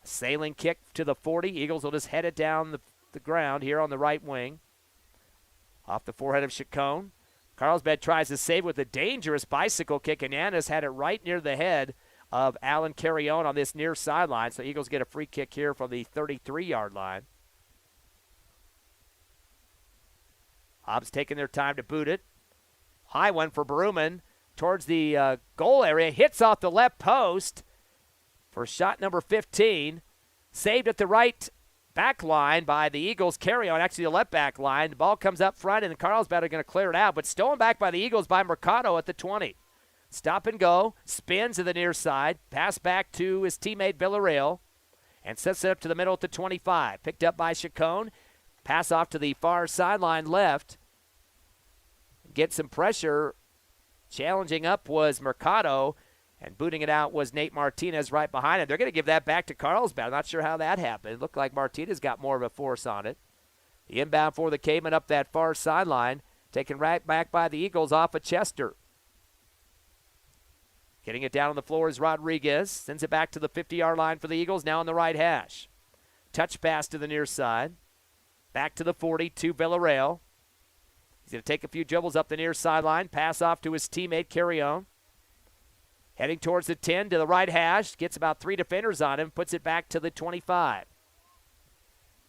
A sailing kick to the 40. Eagles will just head it down the ground here on the right wing. Off the forehead of Chacon. Carlsbad tries to save with a dangerous bicycle kick, and Yanis had it right near the head of Alan Carrion on this near sideline. So Eagles get a free kick here from the 33-yard line. Hobbs taking their time to boot it. High one for Baruman towards the goal area. Hits off the left post for shot number 15. Saved at the right back line by the Eagles. Carry on, actually the left back line. The ball comes up front, and the Carlsbad are going to clear it out, but stolen back by the Eagles by Mercado at the 20. Stop and go. Spins to the near side. Pass back to his teammate Villarreal. And sets it up to the middle at the 25. Picked up by Chacon. Pass off to the far sideline left. Get some pressure. Challenging up was Mercado, and booting it out was Nate Martinez right behind him. They're going to give that back to Carlsbad. I'm not sure how that happened. It looked like Martinez got more of a force on it. The inbound for the Cavemen up that far sideline. Taken right back by the Eagles off of Chester. Getting it down on the floor is Rodriguez. Sends it back to the 50-yard line for the Eagles, now on the right hash. Touch pass to the near side. Back to the 40 to Villarreal. He's going to take a few dribbles up the near sideline. Pass off to his teammate, Carrion. Heading towards the 10 to the right hash. Gets about 3 defenders on him. Puts it back to the 25.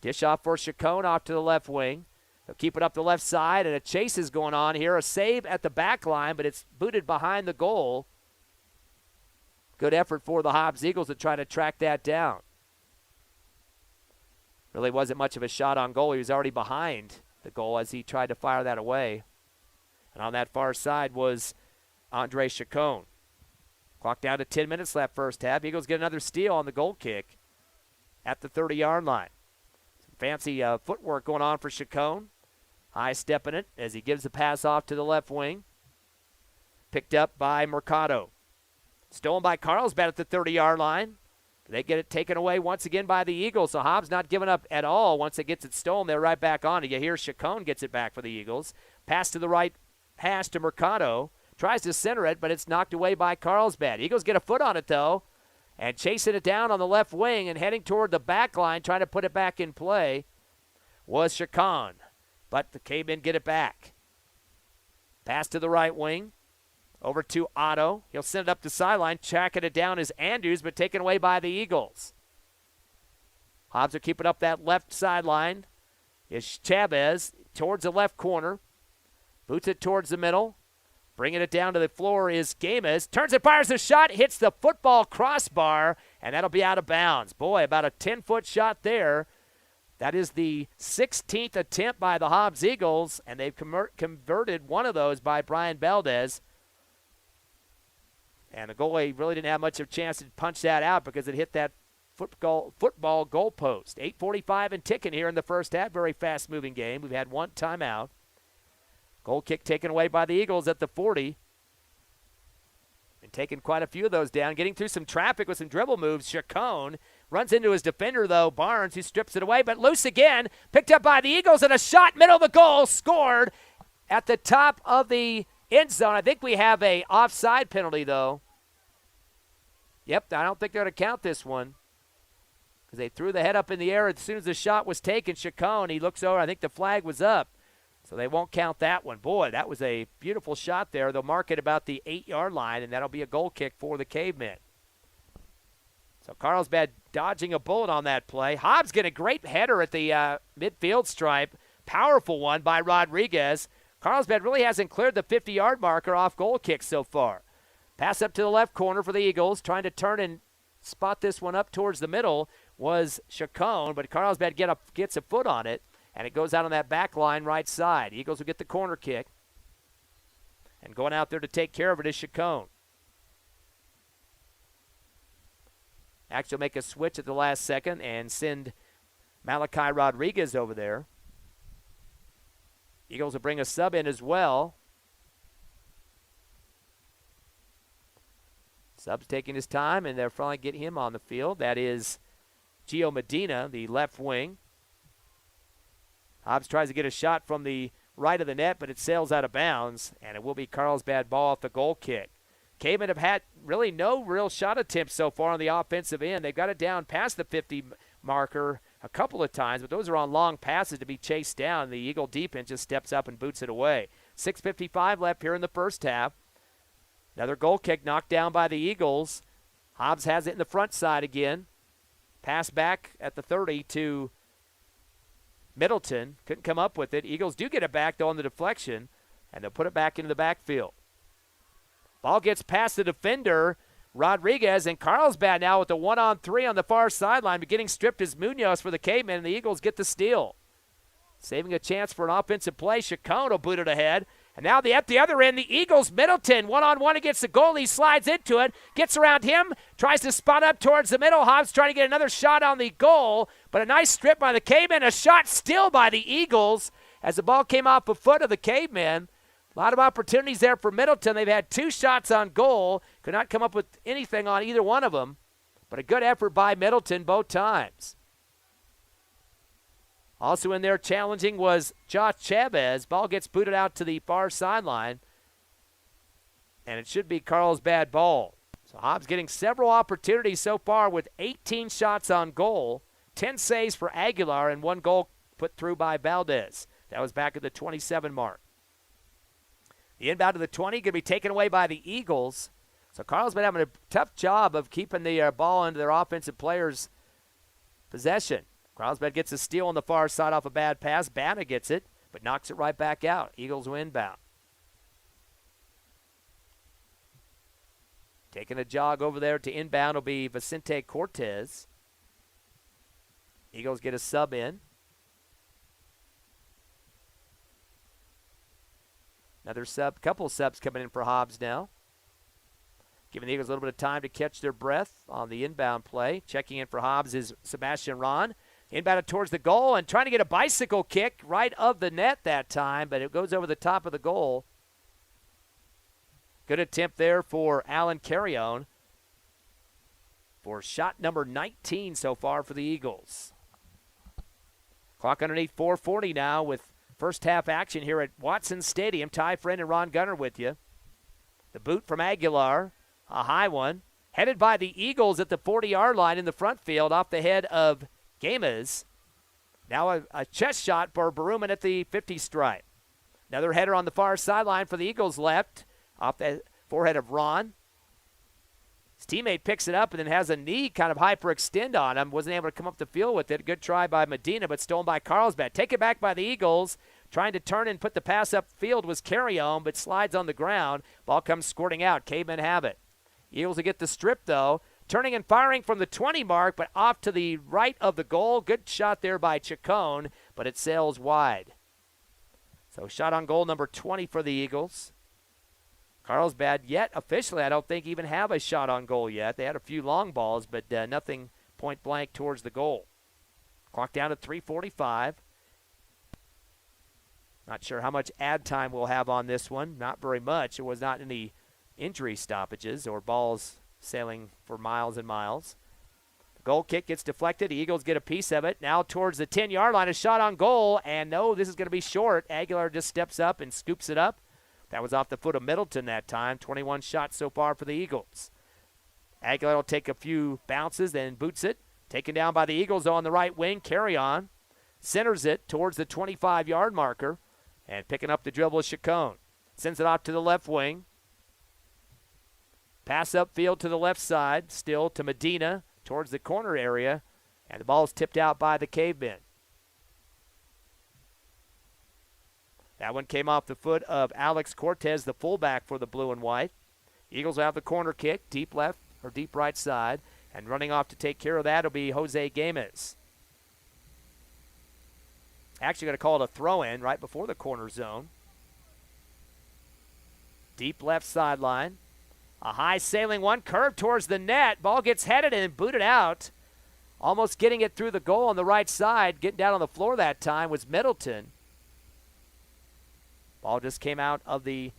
Dish off for Chacon off to the left wing. They'll keep it up the left side, and a chase is going on here. A save at the back line, but it's booted behind the goal. Good effort for the Hobbs Eagles to try to track that down. Really wasn't much of a shot on goal. He was already behind the goal as he tried to fire that away. And on that far side was Andre Chacon. Clock down to 10 minutes left first half. Eagles get another steal on the goal kick at the 30-yard line. Some fancy footwork going on for Chacon. High stepping it as he gives the pass off to the left wing. Picked up by Mercado. Stolen by Carlsbad at the 30-yard line. They get it taken away once again by the Eagles, so Hobbs not giving up at all. Once it gets it stolen, they're right back on it. You hear Chacon gets it back for the Eagles. Pass to the right, pass to Mercado. Tries to center it, but it's knocked away by Carlsbad. Eagles get a foot on it, though, and chasing it down on the left wing and heading toward the back line, trying to put it back in play, was Chacon. But the Cavemen get it back. Pass to the right wing. Over to Otto. He'll send it up the sideline. Tracking it down is Andrews, but taken away by the Eagles. Hobbs are keeping up that left sideline. Is Chavez towards the left corner. Boots it towards the middle. Bringing it down to the floor is Gamis. Turns and fires a shot. Hits the football crossbar, and that'll be out of bounds. Boy, about a 10-foot shot there. That is the 16th attempt by the Hobbs Eagles, and they've converted one of those by Brian Valdez. And the goalie really didn't have much of a chance to punch that out because it hit that football goal post. 8:45 and ticking here in the first half. Very fast-moving game. We've had one timeout. Goal kick taken away by the Eagles at the 40. And taking quite a few of those down. Getting through some traffic with some dribble moves. Chacon runs into his defender, though, Barnes, who strips it away. But loose again. Picked up by the Eagles, and a shot middle of the goal. Scored at the top of the end zone. I think we have a offside penalty, though. Yep, I don't think they're going to count this one because they threw the head up in the air as soon as the shot was taken. Chacon, he looks over. I think the flag was up, so they won't count that one. Boy, that was a beautiful shot there. They'll mark it about the 8-yard line, and that'll be a goal kick for the Cavemen. So Carlsbad dodging a bullet on that play. Hobbs get a great header at the midfield stripe. Powerful one by Rodriguez. Carlsbad really hasn't cleared the 50-yard marker off goal kicks so far. Pass up to the left corner for the Eagles. Trying to turn and spot this one up towards the middle was Chacon, but Carlsbad gets a foot on it, and it goes out on that back line right side. Eagles will get the corner kick. And going out there to take care of it is Chacon. Actually will make a switch at the last second and send Malachi Rodriguez over there. Eagles will bring a sub in as well. Sub's taking his time, and they'll finally get him on the field. That is Gio Medina, the left wing. Hobbs tries to get a shot from the right of the net, but it sails out of bounds, and it will be Carlsbad ball off the goal kick. Cavemen have had really no real shot attempts so far on the offensive end. They've got it down past the 50 marker a couple of times, but those are on long passes to be chased down. The Eagle defense just steps up and boots it away. 6:55 left here in the first half. Another goal kick knocked down by the Eagles. Hobbs has it in the front side again. Pass back at the 30 to Middleton. Couldn't come up with it. Eagles do get it back, though, on the deflection, and they'll put it back into the backfield. Ball gets past the defender, Rodriguez, and Carlsbad now with the 1-on-3 on the far sideline. But getting stripped is Munoz for the Cavemen, and the Eagles get the steal. Saving a chance for an offensive play. Chacon will boot it ahead. And now at the other end, the Eagles, Middleton, 1-on-1 against the goalie, slides into it, gets around him, tries to spot up towards the middle. Hobbs trying to get another shot on the goal, but a nice strip by the Cavemen, a shot still by the Eagles as the ball came off the foot of the Cavemen. A lot of opportunities there for Middleton. They've had 2 shots on goal, could not come up with anything on either one of them, but a good effort by Middleton both times. Also in there challenging was Josh Chavez. Ball gets booted out to the far sideline, and it should be Carlsbad ball. So Hobbs getting several opportunities so far with 18 shots on goal, 10 saves for Aguilar, and 1 goal put through by Valdez. That was back at the 27 mark. The inbound to the 20 going to be taken away by the Eagles. So Carlsbad having a tough job of keeping the ball into their offensive players' possession. Carlsbad gets a steal on the far side off a bad pass. Banna gets it, but knocks it right back out. Eagles will inbound. Taking a jog over there to inbound will be Vicente Cortez. Eagles get a sub in. Another couple subs coming in for Hobbs now. Giving the Eagles a little bit of time to catch their breath on the inbound play. Checking in for Hobbs is Sebastian Rahn. Inbounded towards the goal and trying to get a bicycle kick right of the net that time, but it goes over the top of the goal. Good attempt there for Alan Carrion for shot number 19 so far for the Eagles. Clock underneath 4:40 now with first half action here at Watson Stadium. Ty Friend and Ron Gunner with you. The boot from Aguilar, a high one, headed by the Eagles at the 40-yard line in the front field off the head of Games. Now a chest shot for Baruman at the 50 stripe. Another header on the far sideline for the Eagles left off the forehead of Ron. His teammate picks it up and then has a knee kind of hyperextend on him. Wasn't able to come up the field with it. Good try by Medina, but stolen by Carlsbad. Taken back by the Eagles. Trying to turn and put the pass up field was Carry-On, but slides on the ground. Ball comes squirting out. Cavemen have it. Eagles will get the strip, though. Turning and firing from the 20 mark, but off to the right of the goal. Good shot there by Chacon, but it sails wide. So shot on goal number 20 for the Eagles. Carlsbad yet officially, I don't think, even have a shot on goal yet. They had a few long balls, but nothing point blank towards the goal. Clock down to 3:45. Not sure how much add time we'll have on this one. Not very much. It was not any injury stoppages or balls sailing for miles and miles. The goal kick gets deflected. The Eagles get a piece of it. Now towards the 10-yard line, a shot on goal. And no, this is going to be short. Aguilar just steps up and scoops it up. That was off the foot of Middleton that time. 21 shots so far for the Eagles. Aguilar will take a few bounces, then boots it. Taken down by the Eagles on the right wing. Carry-On. Centers it towards the 25-yard marker. And picking up the dribble is Chacon. Sends it off to the left wing. Pass upfield to the left side. Still to Medina towards the corner area. And the ball is tipped out by the Cavemen. That one came off the foot of Alex Cortez, the fullback for the blue and white. Eagles will have the corner kick, deep left or deep right side. And running off to take care of that will be Jose Games. Actually going to call it a throw-in right before the corner zone. Deep left sideline. A high sailing one, curved towards the net. Ball gets headed and booted out. Almost getting it through the goal on the right side. Getting down on the floor that time was Middleton. Ball just came out of the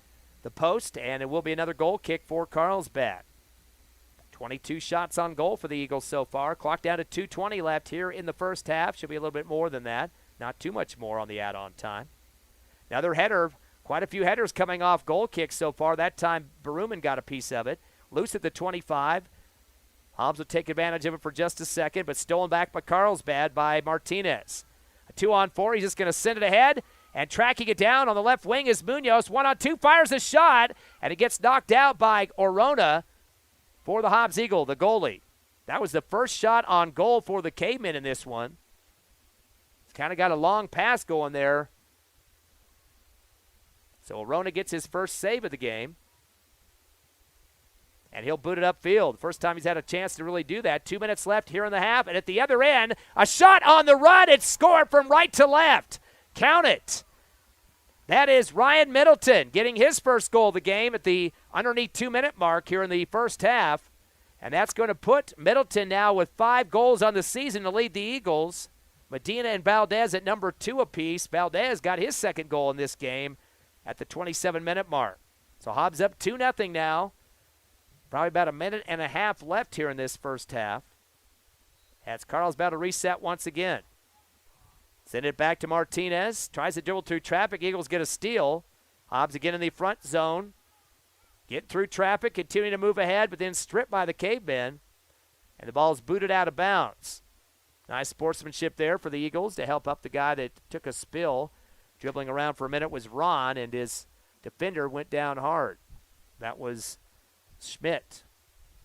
post, and it will be another goal kick for Carlsbad. 22 shots on goal for the Eagles so far. Clock down to 2:20 left here in the first half. Should be a little bit more than that. Not too much more on the add-on time. Another header. Quite a few headers coming off goal kicks so far. That time, Baruman got a piece of it. Loose at the 25. Hobbs will take advantage of it for just a second, but stolen back by Carlsbad by Martinez. A 2-on-4. He's just going to send it ahead, and tracking it down on the left wing is Munoz. 1-on-2, fires a shot, and it gets knocked out by Orona for the Hobbs Eagle, the goalie. That was the first shot on goal for the Cavemen in this one. It's kind of got a long pass going there. So Orona gets his first save of the game. And he'll boot it upfield. First time he's had a chance to really do that. 2 minutes left here in the half. And at the other end, a shot on the run. It's scored from right to left. Count it. That is Ryan Middleton getting his first goal of the game at the underneath 2-minute mark here in the first half. And that's going to put Middleton now with 5 goals on the season to lead the Eagles. Medina and Valdez at number 2 apiece. Valdez got his second goal in this game at the 27-minute mark. So Hobbs up 2-0 now. Probably about a minute and a half left here in this first half. As Carlsbad to reset once again. Send it back to Martinez. Tries to dribble through traffic. Eagles get a steal. Hobbs again in the front zone. Get through traffic, continuing to move ahead, but then stripped by the Cavemen. And the ball is booted out of bounds. Nice sportsmanship there for the Eagles to help up the guy that took a spill. Dribbling around for a minute was Ron, and his defender went down hard. That was Schmidt.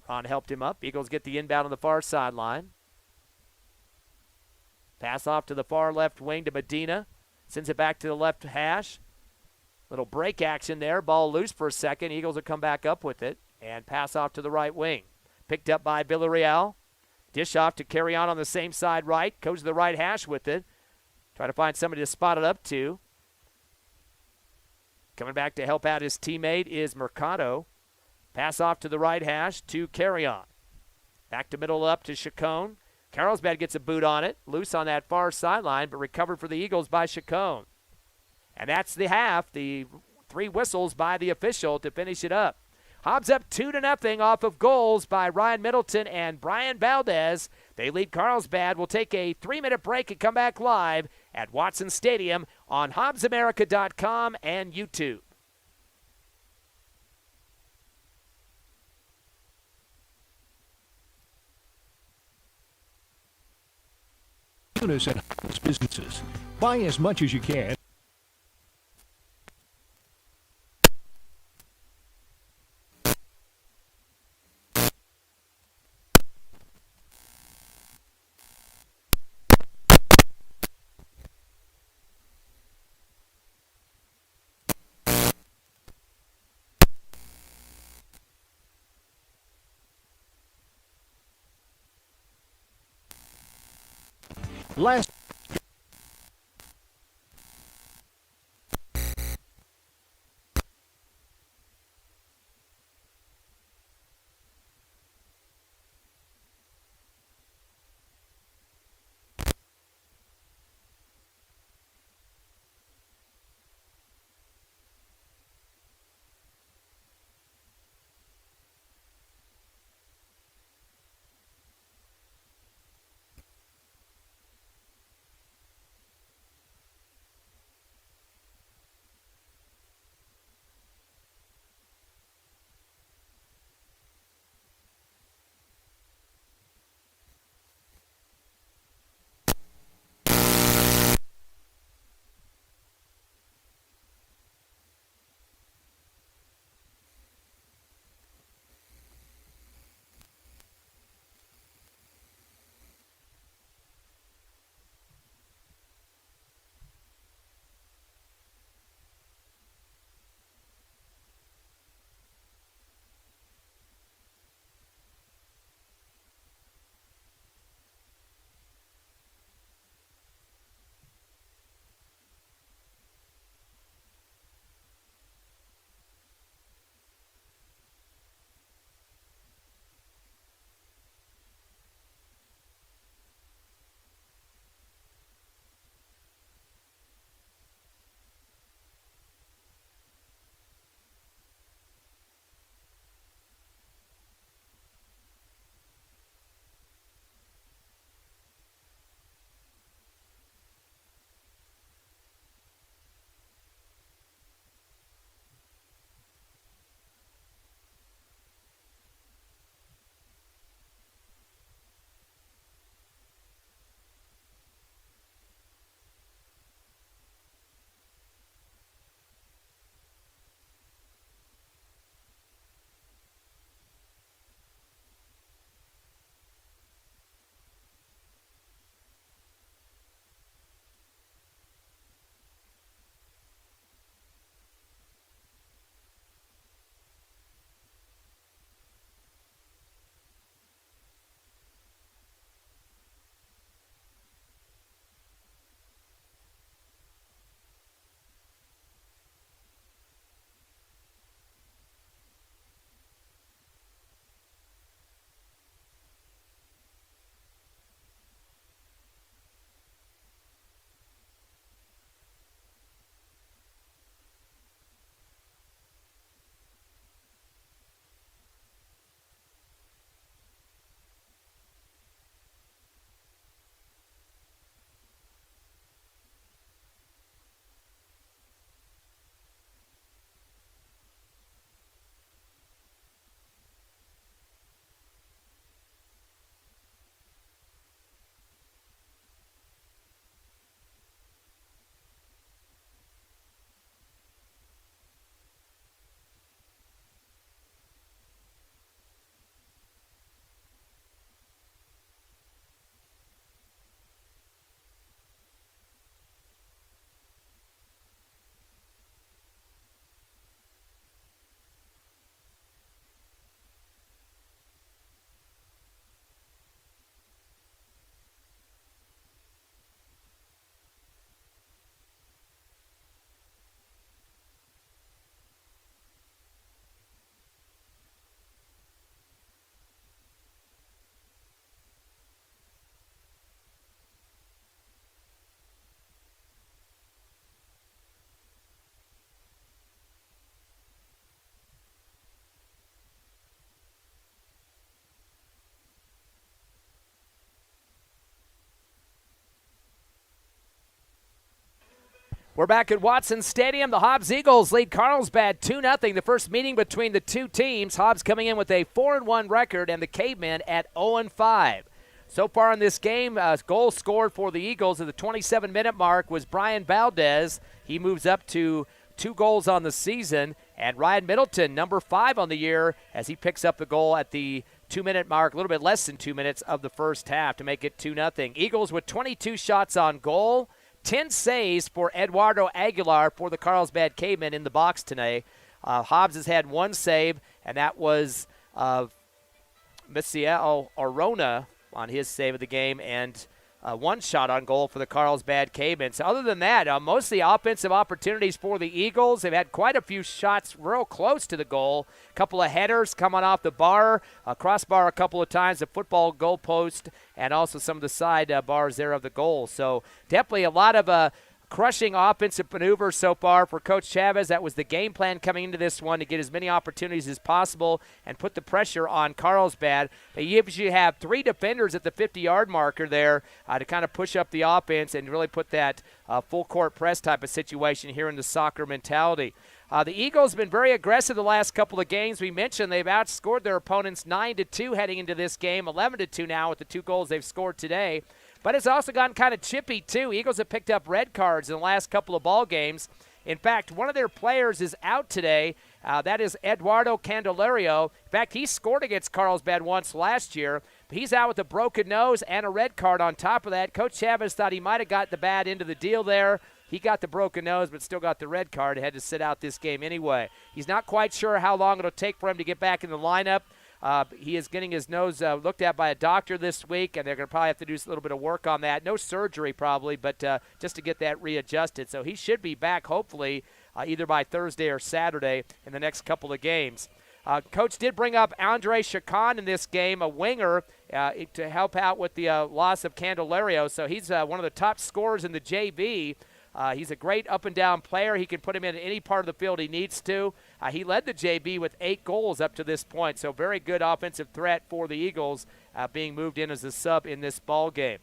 Ron helped him up. Eagles get the inbound on the far sideline. Pass off to the far left wing to Medina. Sends it back to the left hash. Little break action there. Ball loose for a second. Eagles will come back up with it and pass off to the right wing. Picked up by Villarreal. Dish off to carry on the same side right. Goes to the right hash with it. Try to find somebody to spot it up to. Coming back to help out his teammate is Mercado. Pass off to the right hash to Carry-On. Back to middle up to Chacon. Carlsbad gets a boot on it. Loose on that far sideline, but recovered for the Eagles by Chacon. And that's the half. The 3 whistles by the official to finish it up. Hobbs up 2-0 off of goals by Ryan Middleton and Brian Valdez. They lead Carlsbad. We'll take a 3-minute break and come back live at Watson Stadium on HobbsAmerica.com and YouTube. Us at Hobbs businesses. Buy as much as you can. Last We're back at Watson Stadium. The Hobbs Eagles lead Carlsbad 2-0. The first meeting between the two teams. Hobbs coming in with a 4-1 record and the Cavemen at 0-5. So far in this game, a goal scored for the Eagles at the 27-minute mark was Brian Valdez. He moves up to 2 goals on the season. And Ryan Middleton, number 5 on the year, as he picks up the goal at the 2-minute mark, a little bit less than 2 minutes of the first half to make it 2-0. Eagles with 22 shots on goal. 10 saves for Eduardo Aguilar for the Carlsbad Cavemen in the box today. Hobbs has had 1 save, and that was Misiel Arona on his save of the game, and 1 shot on goal for the Carlsbad Cavemen. So other than that, mostly offensive opportunities for the Eagles. They've had quite a few shots real close to the goal. A couple of headers coming off the bar, a crossbar a couple of times, a football goal post, and also some of the side bars there of the goal. So definitely a lot of crushing offensive maneuvers so far for Coach Chavez. That was the game plan coming into this one, to get as many opportunities as possible and put the pressure on Carlsbad. They usually have 3 defenders at the 50-yard marker there to kind of push up the offense and really put that full-court press type of situation here in the soccer mentality. The Eagles have been very aggressive the last couple of games. We mentioned they've outscored their opponents 9-2 heading into this game, 11-2 now with the 2 goals they've scored today. But it's also gotten kind of chippy, too. Eagles have picked up red cards in the last couple of ball games. In fact, one of their players is out today. That is Eduardo Candelario. In fact, he scored against Carlsbad once last year. But he's out with a broken nose and a red card on top of that. Coach Chavez thought he might have got the bad end of the deal there. He got the broken nose but still got the red card. Had to sit out this game anyway. He's not quite sure how long it'll take for him to get back in the lineup. He is getting his nose looked at by a doctor this week, and they're going to probably have to do a little bit of work on that. No surgery probably, but just to get that readjusted. So he should be back hopefully either by Thursday or Saturday in the next couple of games. Coach did bring up Andre Chacon in this game, a winger, to help out with the loss of Candelario. So he's one of the top scorers in the JV. He's a great up-and-down player. He can put him in any part of the field he needs to. He led the JV with 8 goals up to this point, so very good offensive threat for the Eagles being moved in as a sub in this ball game.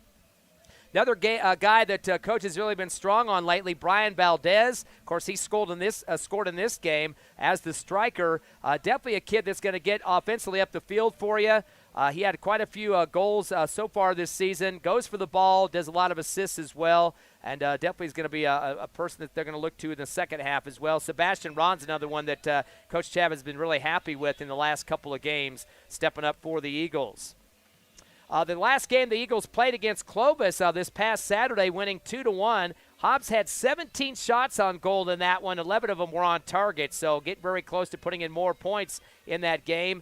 Another guy that Coach has really been strong on lately, Brian Valdez. Of course, he scored in this game as the striker. Definitely a kid that's going to get offensively up the field for you. He had quite a few goals so far this season. Goes for the ball, does a lot of assists as well, and definitely is going to be a person that they're going to look to in the second half as well. Sebastian Ron's another one that Coach Chavez has been really happy with in the last couple of games, stepping up for the Eagles. The last game the Eagles played against Clovis this past Saturday, winning 2-1. Hobbs had 17 shots on goal in that one. 11 of them were on target, so getting very close to putting in more points in that game.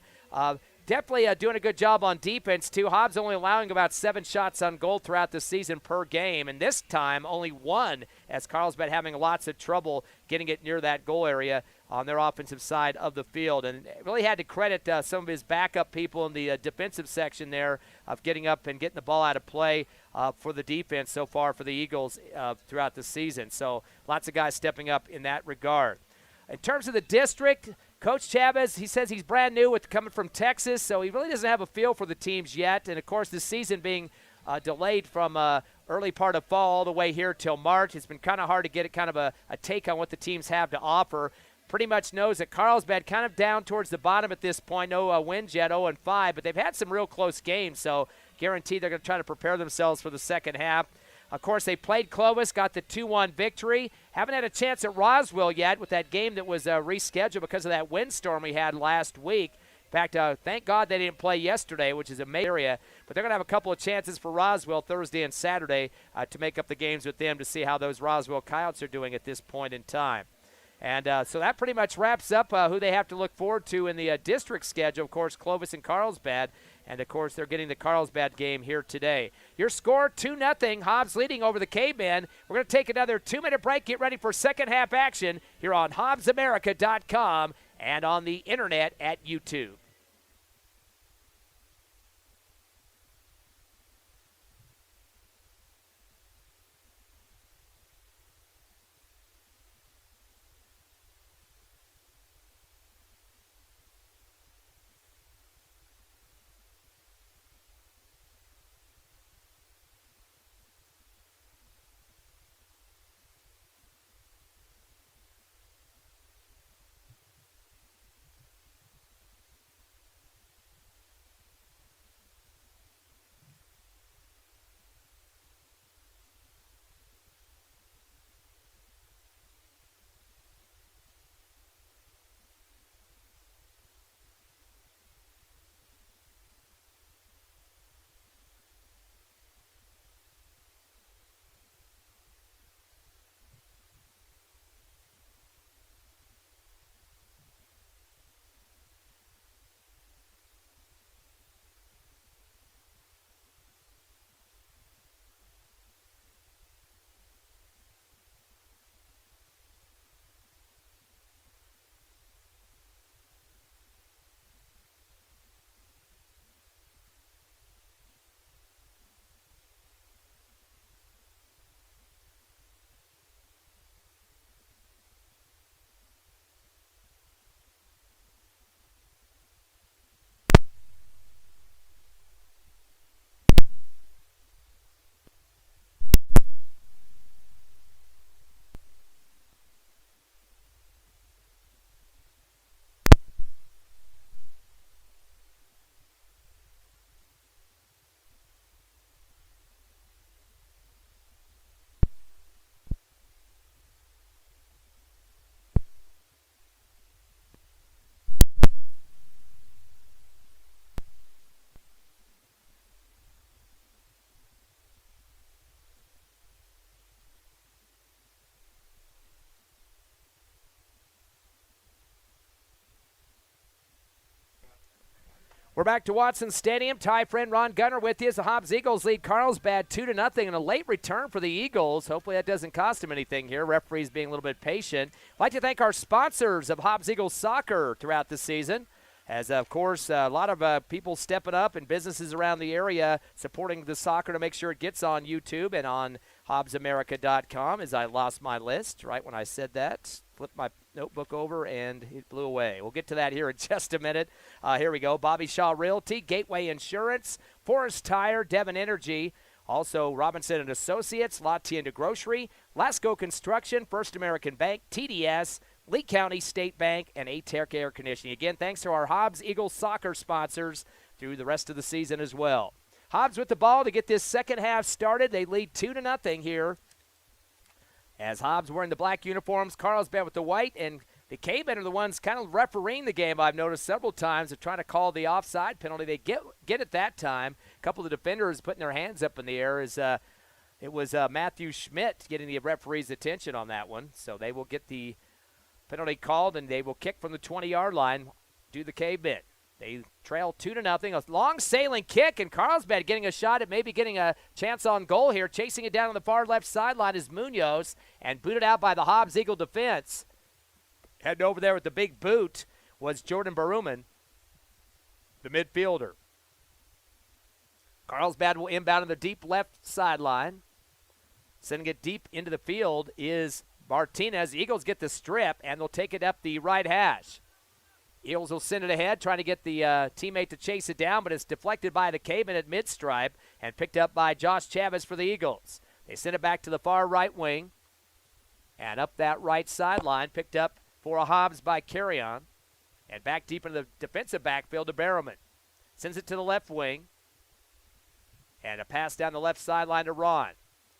Definitely doing a good job on defense, too. Hobbs only allowing about 7 shots on goal throughout the season per game, and this time only 1, as Carlsbad having lots of trouble getting it near that goal area on their offensive side of the field. And really had to credit some of his backup people in the defensive section there of getting up and getting the ball out of play for the defense so far for the Eagles throughout the season. So lots of guys stepping up in that regard. In terms of the district, Coach Chavez, he says he's brand new with coming from Texas, so he really doesn't have a feel for the teams yet. And, of course, the season being delayed from early part of fall all the way here till March, it's been kind of hard to get kind of a take on what the teams have to offer. Pretty much knows that Carlsbad kind of down towards the bottom at this point. No wins yet, 0-5, but they've had some real close games, so guaranteed they're going to try to prepare themselves for the second half. Of course, they played Clovis, got the 2-1 victory. Haven't had a chance at Roswell yet with that game that was rescheduled because of that windstorm we had last week. In fact, thank God they didn't play yesterday, which is a major area. But they're going to have a couple of chances for Roswell Thursday and Saturday to make up the games with them to see how those Roswell Coyotes are doing at this point in time. And so that pretty much wraps up who they have to look forward to in the district schedule. Of course, Clovis and Carlsbad. And, of course, they're getting the Carlsbad game here today. Your score, 2-0. Hobbs leading over the Cavemen. We're going to take another 2-minute break. Get ready for second half action here on HobbsAmerica.com and on the internet at YouTube. We're back to Watson Stadium. Ty friend Ron Gunner with you as the Hobbs Eagles lead Carlsbad 2-0 and a late return for the Eagles. Hopefully that doesn't cost them anything here. Referees being a little bit patient. I'd like to thank our sponsors of Hobbs Eagles soccer throughout the season. As, of course, a lot of people stepping up and businesses around the area supporting the soccer to make sure it gets on YouTube and on HobbsAmerica.com. As I lost my list right when I said that. Flipped my notebook over and it blew away. We'll get to that here in just a minute. Here we go. Bobby Shaw Realty, Gateway Insurance, Forest Tire, Devon Energy, also Robinson and Associates, La Tienda Grocery, Lasco Construction, First American Bank, TDS, Lee County State Bank, and A-Tech Air Conditioning. Again, thanks to our Hobbs Eagles soccer sponsors through the rest of the season as well. Hobbs with the ball to get this second half started. They lead 2-0 here. As Hobbs wearing the black uniforms, Carlsbad with the white, and the Cavemen are the ones kind of refereeing the game. I've noticed several times. They're trying to call the offside penalty. They get it that time. A couple of the defenders putting their hands up in the air. It was Matthew Schmidt getting the referee's attention on that one. So they will get the penalty called, and they will kick from the 20-yard line, do the Cavemen. They trail 2-0. A long sailing kick, and Carlsbad getting a shot at maybe getting a chance on goal here. Chasing it down on the far left sideline is Munoz, and booted out by the Hobbs Eagle defense. Heading over there with the big boot was Jordan Baruman, the midfielder. Carlsbad will inbound on the deep left sideline. Sending it deep into the field is Martinez. The Eagles get the strip, and they'll take it up the right hash. Eagles will send it ahead, trying to get the teammate to chase it down, but it's deflected by the Cavemen at mid-stripe and picked up by Josh Chavez for the Eagles. They send it back to the far right wing, and up that right sideline, picked up for a Hobbs by Carrion, and back deep into the defensive backfield to Barrowman. Sends it to the left wing, and a pass down the left sideline to Ron.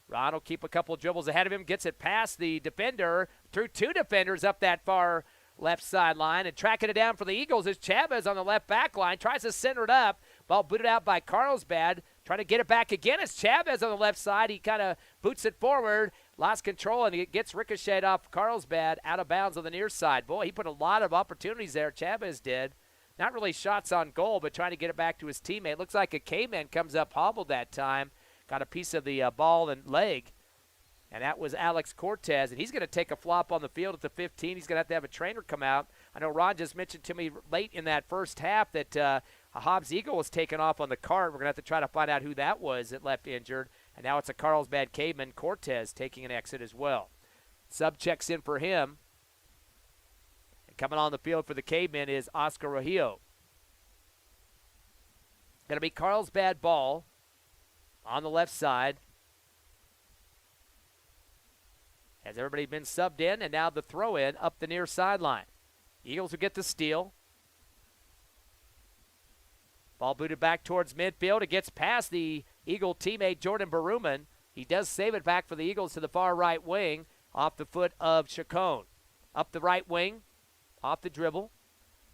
Ron will keep a couple of dribbles ahead of him, gets it past the defender, through two defenders up that far left sideline, and tracking it down for the Eagles is Chavez on the left back line. Tries to center it up. Ball booted out by Carlsbad. Trying to get it back again as Chavez on the left side. He kind of boots it forward, lost control, and it gets ricocheted off Carlsbad out of bounds on the near side. Boy, he put a lot of opportunities there, Chavez did. Not really shots on goal, but trying to get it back to his teammate. Looks like a Caveman comes up hobbled that time. Got a piece of the ball and leg. And that was Alex Cortez, and he's going to take a flop on the field at the 15. He's going to have a trainer come out. I know Ron just mentioned to me late in that first half that a Hobbs Eagle was taken off on the cart. We're going to have to try to find out who that was that left injured. And now it's a Carlsbad Caveman, Cortez, taking an exit as well. Sub checks in for him. And coming on the field for the Cavemen is Oscar Rojillo. Going to be Carlsbad ball on the left side. Has everybody been subbed in, and now the throw-in up the near sideline. Eagles will get the steal. Ball booted back towards midfield. It gets past the Eagle teammate, Jordan Baruman. He does save it back for the Eagles to the far right wing off the foot of Chacon. Up the right wing, off the dribble.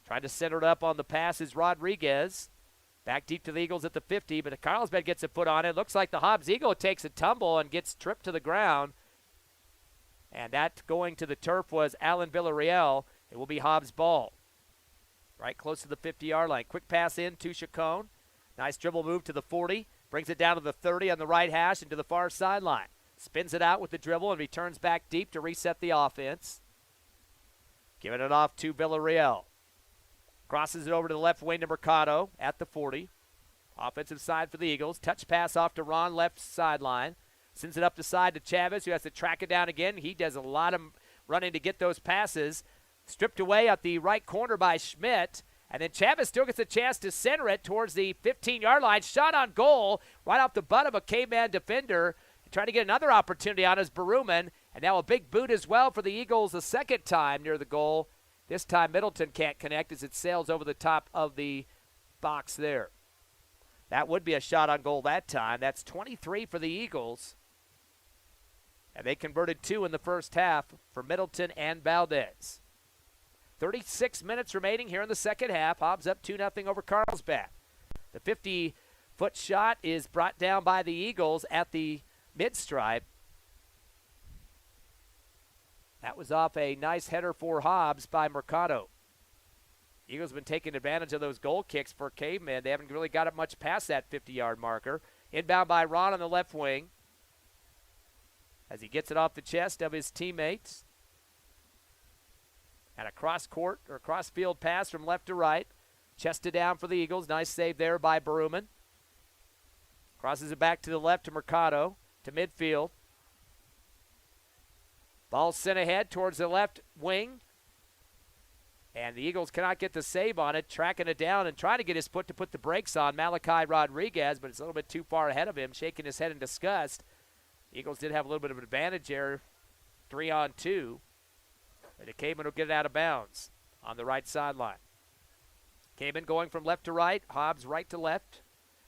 Tried to center it up on the pass is Rodriguez. Back deep to the Eagles at the 50, but Carlsbad gets a foot on it. Looks like the Hobbs Eagle takes a tumble and gets tripped to the ground. And that going to the turf was Alan Villarreal. It will be Hobbs' ball. Right close to the 50-yard line. Quick pass in to Chacon. Nice dribble move to the 40. Brings it down to the 30 on the right hash and to the far sideline. Spins it out with the dribble and returns back deep to reset the offense. Giving it off to Villarreal. Crosses it over to the left wing to Mercado at the 40. Offensive side for the Eagles. Touch pass off to Ron, left sideline. Sends it up the side to Chavez, who has to track it down again. He does a lot of running to get those passes. Stripped away at the right corner by Schmidt. And then Chavez still gets a chance to center it towards the 15-yard line. Shot on goal right off the butt of a Caveman defender. Trying to get another opportunity on his Baruman. And now a big boot as well for the Eagles the second time near the goal. This time Middleton can't connect as it sails over the top of the box there. That would be a shot on goal that time. That's 23 for the Eagles. And they converted 2 in the first half for Middleton and Valdez. 36 minutes remaining here in the second half. Hobbs up 2-0 over Carlsbad. The 50-foot shot is brought down by the Eagles at the mid-stripe. That was off a nice header for Hobbs by Mercado. Eagles have been taking advantage of those goal kicks for Cavemen. They haven't really got it much past that 50-yard marker. Inbound by Ron on the left wing as he gets it off the chest of his teammates. And a cross-court or cross-field pass from left to right. Chested down for the Eagles. Nice save there by Baruman. Crosses it back to the left to Mercado, to midfield. Ball sent ahead towards the left wing. And the Eagles cannot get the save on it, tracking it down and trying to get his foot to put the brakes on Malachi Rodriguez, but it's a little bit too far ahead of him, shaking his head in disgust. The Eagles did have a little bit of an advantage there, 3-on-2. And the Cavemen will get it out of bounds on the right sideline. Cavemen going from left to right, Hobbs right to left.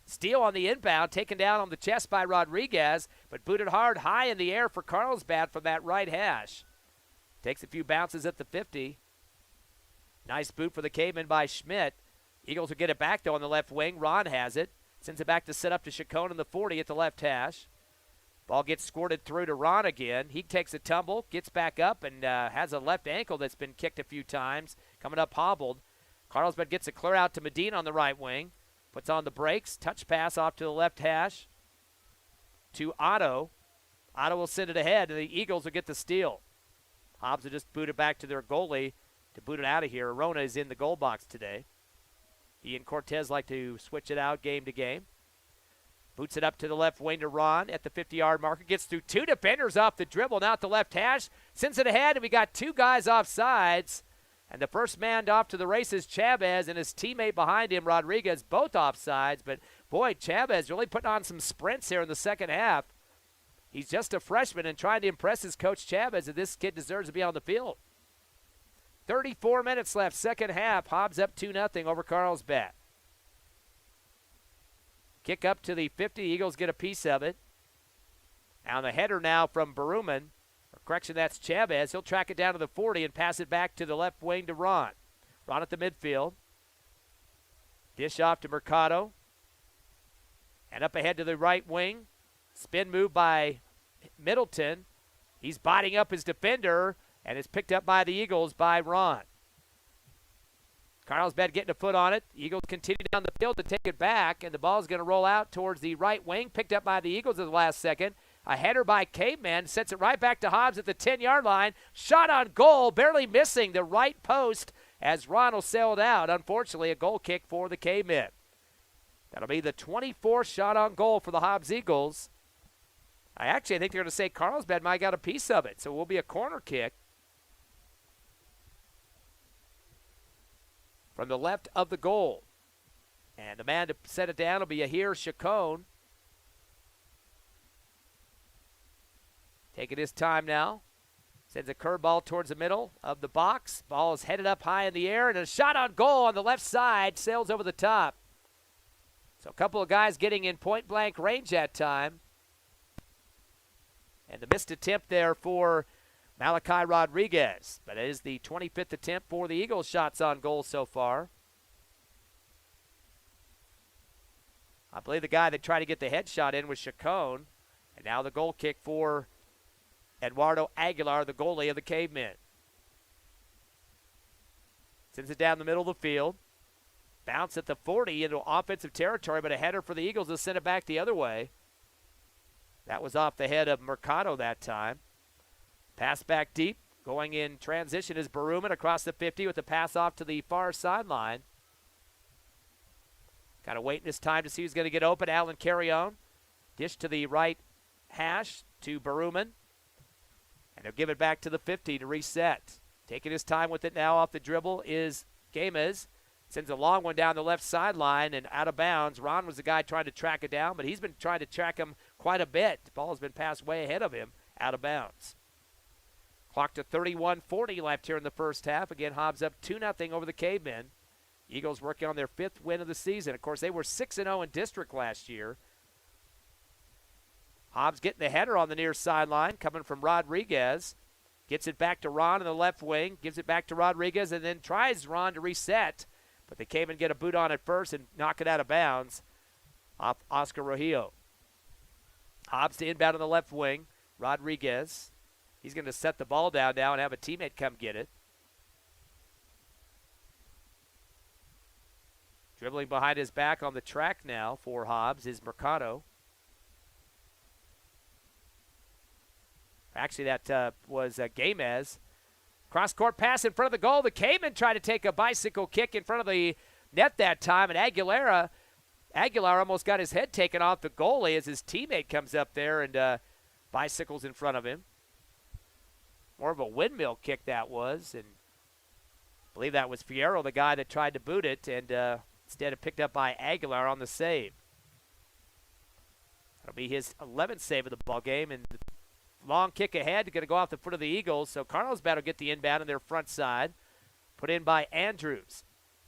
Steal on the inbound, taken down on the chest by Rodriguez, but booted hard high in the air for Carlsbad from that right hash. Takes a few bounces at the 50. Nice boot for the Cavemen by Schmidt. Eagles will get it back, though, on the left wing. Ron has it. Sends it back to set up to Chacon in the 40 at the left hash. Ball gets squirted through to Ron again. He takes a tumble, gets back up, and has a left ankle that's been kicked a few times. Coming up hobbled. Carlsbad gets a clear out to Medina on the right wing. Puts on the brakes. Touch pass off to the left hash to Otto. Otto will send it ahead, and the Eagles will get the steal. Hobbs will just boot it back to their goalie to boot it out of here. Arona is in the goal box today. He and Cortez like to switch it out game to game. Boots it up to the left wing to Ron at the 50-yard marker. Gets through two defenders off the dribble. Now at the left hash. Sends it ahead, and we got two guys off sides. And the first man off to the races, Chavez, and his teammate behind him, Rodriguez, both off sides. But, boy, Chavez really putting on some sprints here in the second half. He's just a freshman and trying to impress his coach Chavez that this kid deserves to be on the field. 34 minutes left, second half. Hobbs up 2-0 over Carlsbad. Kick up to the 50. Eagles get a piece of it. On the header now from Baruman. Correction, that's Chavez. He'll track it down to the 40 and pass it back to the left wing to Ron. Ron at the midfield. Dish off to Mercado. And up ahead to the right wing. Spin move by Middleton. He's biting up his defender, and it's picked up by the Eagles by Ron. Carlsbad getting a foot on it. The Eagles continue down the field to take it back, and the ball's going to roll out towards the right wing. Picked up by the Eagles at the last second. A header by Cavemen sets it right back to Hobbs at the 10-yard line. Shot on goal, barely missing the right post as Ron will sail it out. Unfortunately, a goal kick for the Cavemen. That'll be the 24th shot on goal for the Hobbs Eagles. I think they're going to say Carlsbad might got a piece of it, so it will be a corner kick from the left of the goal. And the man to set it down will be Ahir Chacon. Taking his time now. Sends a curveball towards the middle of the box. Ball is headed up high in the air, and a shot on goal on the left side sails over the top. So a couple of guys getting in point-blank range that time. And the missed attempt there for Malachi Rodriguez. But it is the 25th attempt for the Eagles shots on goal so far. I believe the guy that tried to get the headshot in was Chacon. And now the goal kick for Eduardo Aguilar, the goalie of the Cavemen. Sends it down the middle of the field. Bounce at the 40 into offensive territory, but a header for the Eagles to send it back the other way. That was off the head of Mercado that time. Pass back deep. Going in transition is Baruman across the 50 with the pass off to the far sideline. Kind of waiting his time to see who's going to get open. Alan Carrion. Dish to the right hash to Baruman. And they'll give it back to the 50 to reset. Taking his time with it now off the dribble is Gamez. Sends a long one down the left sideline and out of bounds. Ron was the guy trying to track it down, but he's been trying to track him quite a bit. The ball has been passed way ahead of him, out of bounds. Clock to 31:40 left here in the first half. Again, Hobbs up 2-0 over the Cavemen. Eagles working on their 5th win of the season. Of course, they were 6-0 in district last year. Hobbs getting the header on the near sideline, coming from Rodriguez. Gets it back to Ron in the left wing, gives it back to Rodriguez, and then tries Ron to reset. But they came and get a boot on it first and knock it out of bounds off Oscar Rojillo. Hobbs to inbound on the left wing. Rodriguez. He's going to set the ball down now and have a teammate come get it. Dribbling behind his back on the track now for Hobbs is Mercado. Actually, that was Gamez. Cross-court pass in front of the goal. The Cavemen try to take a bicycle kick in front of the net that time, and Aguilar almost got his head taken off the goalie as his teammate comes up there and bicycles in front of him. More of a windmill kick that was, and I believe that was Fierro, the guy that tried to boot it, and instead of picked up by Aguilar on the save. That'll be his 11th save of the ball game, and long kick ahead, going to go off the foot of the Eagles. So Carlsbad will get the inbound on their front side. Put in by Andrews.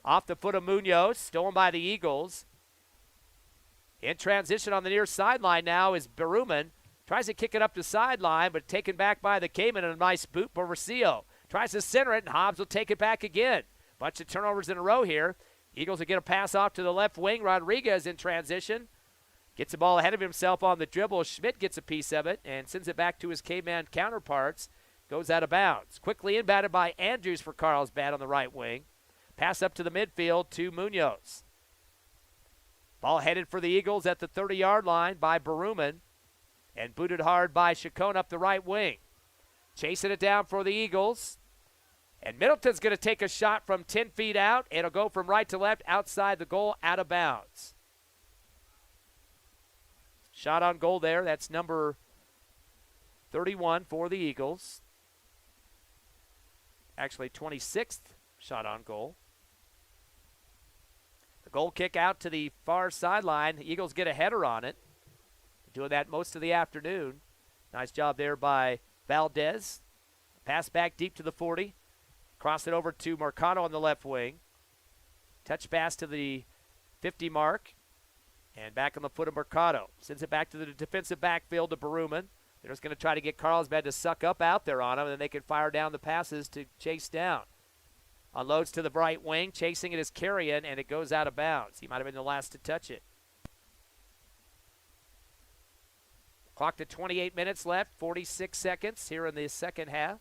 Off the foot of Munoz, stolen by the Eagles. In transition on the near sideline now is Berumen. Tries to kick it up the sideline, but taken back by the Cavemen and a nice boot by Rosillo. Tries to center it, and Hobbs will take it back again. Bunch of turnovers in a row here. Eagles will get a pass off to the left wing. Rodriguez in transition. Gets the ball ahead of himself on the dribble. Schmidt gets a piece of it and sends it back to his Caveman counterparts. Goes out of bounds. Quickly inbounded by Andrews for Carlsbad on the right wing. Pass up to the midfield to Munoz. Ball headed for the Eagles at the 30-yard line by Berumen. And booted hard by Chacon up the right wing. Chasing it down for the Eagles. And Middleton's going to take a shot from 10 feet out. It'll go from right to left outside the goal, out of bounds. Shot on goal there. That's number 31 for the Eagles. Actually, 26th shot on goal. The goal kick out to the far sideline. The Eagles get a header on it. Doing that most of the afternoon. Nice job there by Valdez. Pass back deep to the 40. Cross it over to Mercado on the left wing. Touch pass to the 50 mark. And back on the foot of Mercado. Sends it back to the defensive backfield to Berumen. They're just going to try to get Carlsbad to suck up out there on him, and then they can fire down the passes to chase down. Unloads to the right wing. Chasing it is Carrion, and it goes out of bounds. He might have been the last to touch it. Clock to 28 minutes left, 46 seconds here in the second half.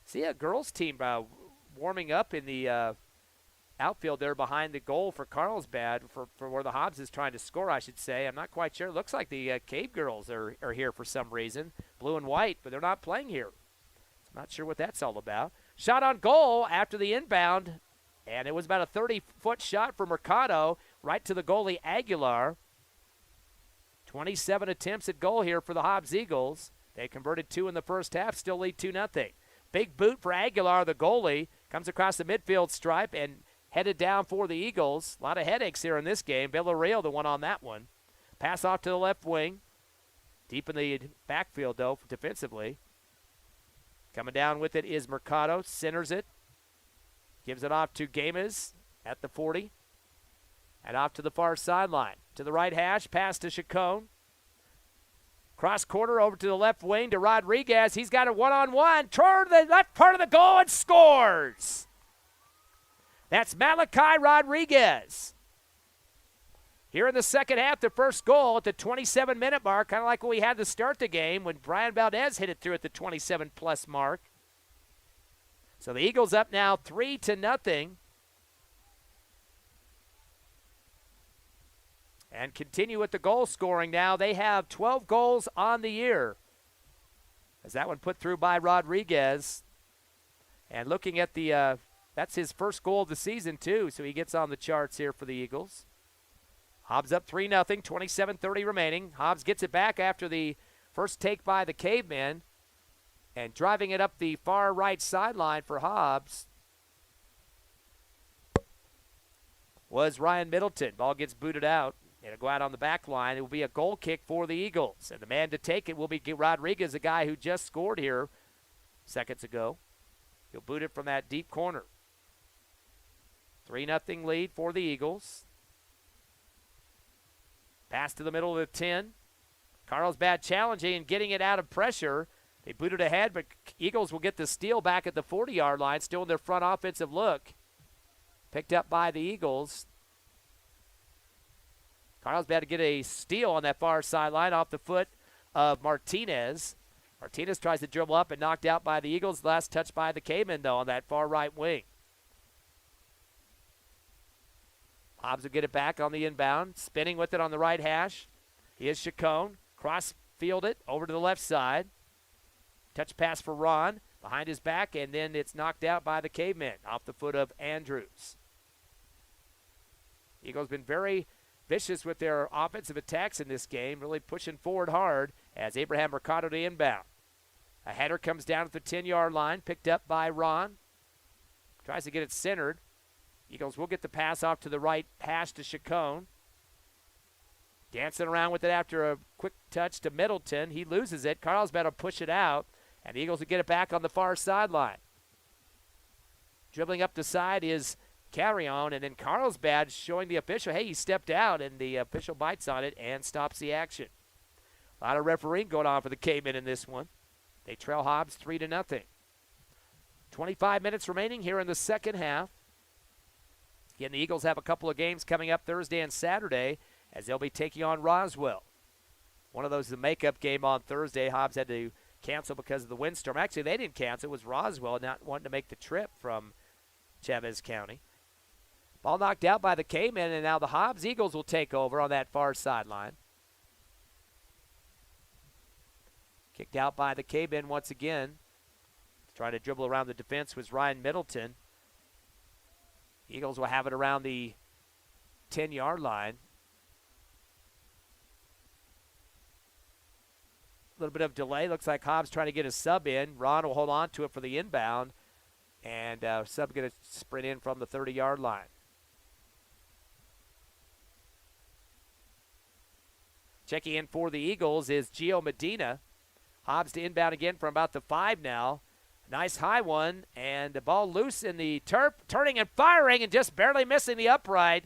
See a girls team warming up in the outfield there behind the goal for Carlsbad, for where the Hobbs is trying to score, I should say. I'm not quite sure. It looks like the Cave girls are here for some reason. Blue and white, but they're not playing here. I'm not sure what that's all about. Shot on goal after the inbound, and it was about a 30-foot shot for Mercado right to the goalie Aguilar. 27 attempts at goal here for the Hobbs Eagles. They converted 2 in the first half, still lead 2-0. Big boot for Aguilar, the goalie. Comes across the midfield stripe and headed down for the Eagles. A lot of headaches here in this game. Villarreal, the one on that one. Pass off to the left wing. Deep in the backfield, though, defensively. Coming down with it is Mercado. Centers it. Gives it off to Gamez at the 40. And off to the far sideline. To the right hash, pass to Chacon. Cross quarter over to the left wing to Rodriguez. He's got a one-on-one. Toward the left part of the goal and scores. That's Malachi Rodriguez. Here in the second half, the first goal at the 27-minute mark, kind of like what we had to start the game when Brian Valdez hit it through at the 27-plus mark. So the Eagles up now 3-0. And continue with the goal scoring now. They have 12 goals on the year. As that one put through by Rodriguez. And looking at the, that's his first goal of the season too, so he gets on the charts here for the Eagles. Hobbs up 3-0, 27:30 remaining. Hobbs gets it back after the first take by the Cavemen. And driving it up the far right sideline for Hobbs was Ryan Middleton. Ball gets booted out. It'll go out on the back line. It will be a goal kick for the Eagles. And the man to take it will be Rodriguez, a guy who just scored here seconds ago. He'll boot it from that deep corner. 3-0 lead for the Eagles. Pass to the middle of the 10. Carlsbad challenging and getting it out of pressure. They boot it ahead, but Eagles will get the steal back at the 40-yard line, still in their front offensive look. Picked up by the Eagles. Carlsbad to get a steal on that far sideline off the foot of Martinez. Martinez tries to dribble up and knocked out by the Eagles. Last touch by the Cavemen, though, on that far right wing. Hobbs will get it back on the inbound. Spinning with it on the right hash. Here's Chacon. Cross-field it over to the left side. Touch pass for Ron. Behind his back, and then it's knocked out by the Cavemen off the foot of Andrews. Eagles been very vicious with their offensive attacks in this game, really pushing forward hard as Abraham Mercado to inbound. A header comes down at the 10-yard line, picked up by Ron. Tries to get it centered. Eagles will get the pass off to the right hash to Chacon. Dancing around with it after a quick touch to Middleton. He loses it. Carlsbad will push it out, and the Eagles will get it back on the far sideline. Dribbling up the side is Carry-On, and then Carlsbad showing the official, hey, he stepped out, and the official bites on it and stops the action. A lot of refereeing going on for the Cavemen in this one. They trail Hobbs 3-0. 25 minutes remaining here in the second half. Again, the Eagles have a couple of games coming up Thursday and Saturday as they'll be taking on Roswell. One of those is the makeup game on Thursday. Hobbs had to cancel because of the windstorm. Actually, they didn't cancel. It was Roswell not wanting to make the trip from Chavez County. Ball knocked out by the Cavemen, and now the Hobbs Eagles will take over on that far sideline. Kicked out by the Cavemen once again. Trying to dribble around the defense was Ryan Middleton. Eagles will have it around the 10-yard line. A little bit of delay. Looks like Hobbs trying to get a sub in. Ron will hold on to it for the inbound. And sub going to sprint in from the 30-yard line. Checking in for the Eagles is Gio Medina. Hobbs to inbound again from about the 5 now. Nice high one, and the ball loose in the turf, turning and firing and just barely missing the upright.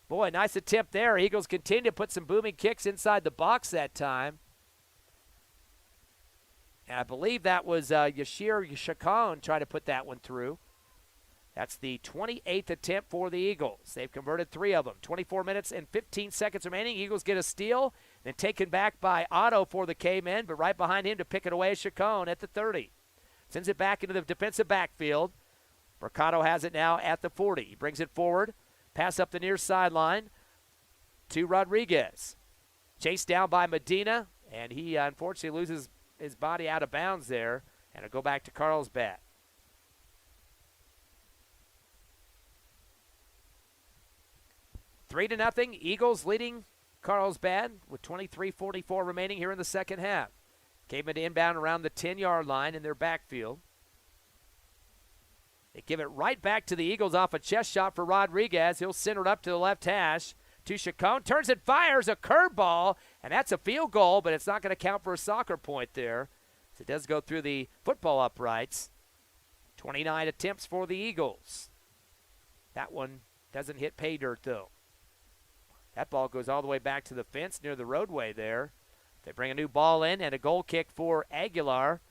Boy, nice attempt there. Eagles continue to put some booming kicks inside the box that time. And I believe that was Yashir Chacon trying to put that one through. That's the 28th attempt for the Eagles. They've converted 3 of them. 24 minutes and 15 seconds remaining. Eagles get a steal, then taken back by Otto for the Cavemen, but right behind him to pick it away is Chacon at the 30. Sends it back into the defensive backfield. Mercado has it now at the 40. He brings it forward. Pass up the near sideline to Rodriguez. Chased down by Medina, and he unfortunately loses his body out of bounds there, and it'll go back to Carlsbad. Three to nothing. Eagles leading Carlsbad with 23:44 remaining here in the second half. Cavemen to inbound around the 10-yard line in their backfield. They give it right back to the Eagles off a chest shot for Rodriguez. He'll center it up to the left hash to Chacon. Turns and fires a curveball, and that's a field goal, but it's not going to count for a soccer point there. So it does go through the football uprights. 29 attempts for the Eagles. That one doesn't hit pay dirt, though. That ball goes all the way back to the fence near the roadway there. They bring a new ball in and a goal kick for Aguilar.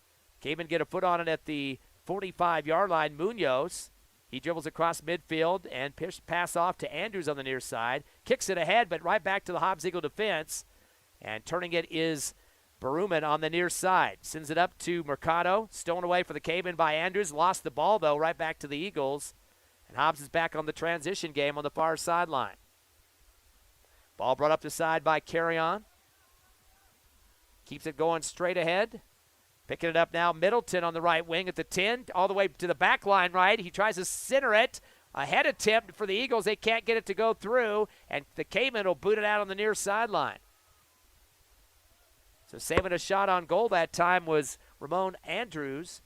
Cavemen get a foot on it at the 45-yard line. Munoz, he dribbles across midfield and pass off to Andrews on the near side. Kicks it ahead, but right back to the Hobbs Eagle defense. And turning it is Baruman on the near side. Sends it up to Mercado. Stolen away for the Cavemen by Andrews. Lost the ball, though, right back to the Eagles. And Hobbs is back on the transition game on the far sideline. Ball brought up the side by Carry-On. Keeps it going straight ahead. Picking it up now, Middleton on the right wing at the 10, all the way to the back line right. He tries to center it. A head attempt for the Eagles. They can't get it to go through, and the Cavemen will boot it out on the near sideline. So saving a shot on goal that time was Ramon Andrews.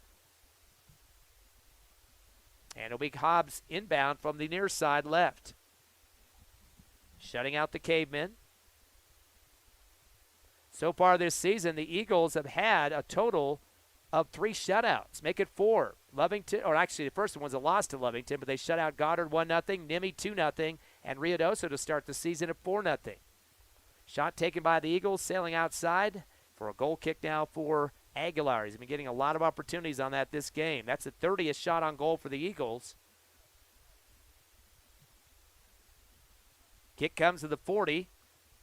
And it'll be Hobbs inbound from the near side left. Shutting out the Cavemen. So far this season, the Eagles have had a total of 3 shutouts. Make it 4. Lovington, or actually the first one was a loss to Lovington, but they shut out Goddard 1-0, Nimmie 2-0, and Ruidoso to start the season at 4-0. Shot taken by the Eagles, sailing outside for a goal kick now for Aguilar. He's been getting a lot of opportunities on that this game. That's the 30th shot on goal for the Eagles. Kick comes to the 40.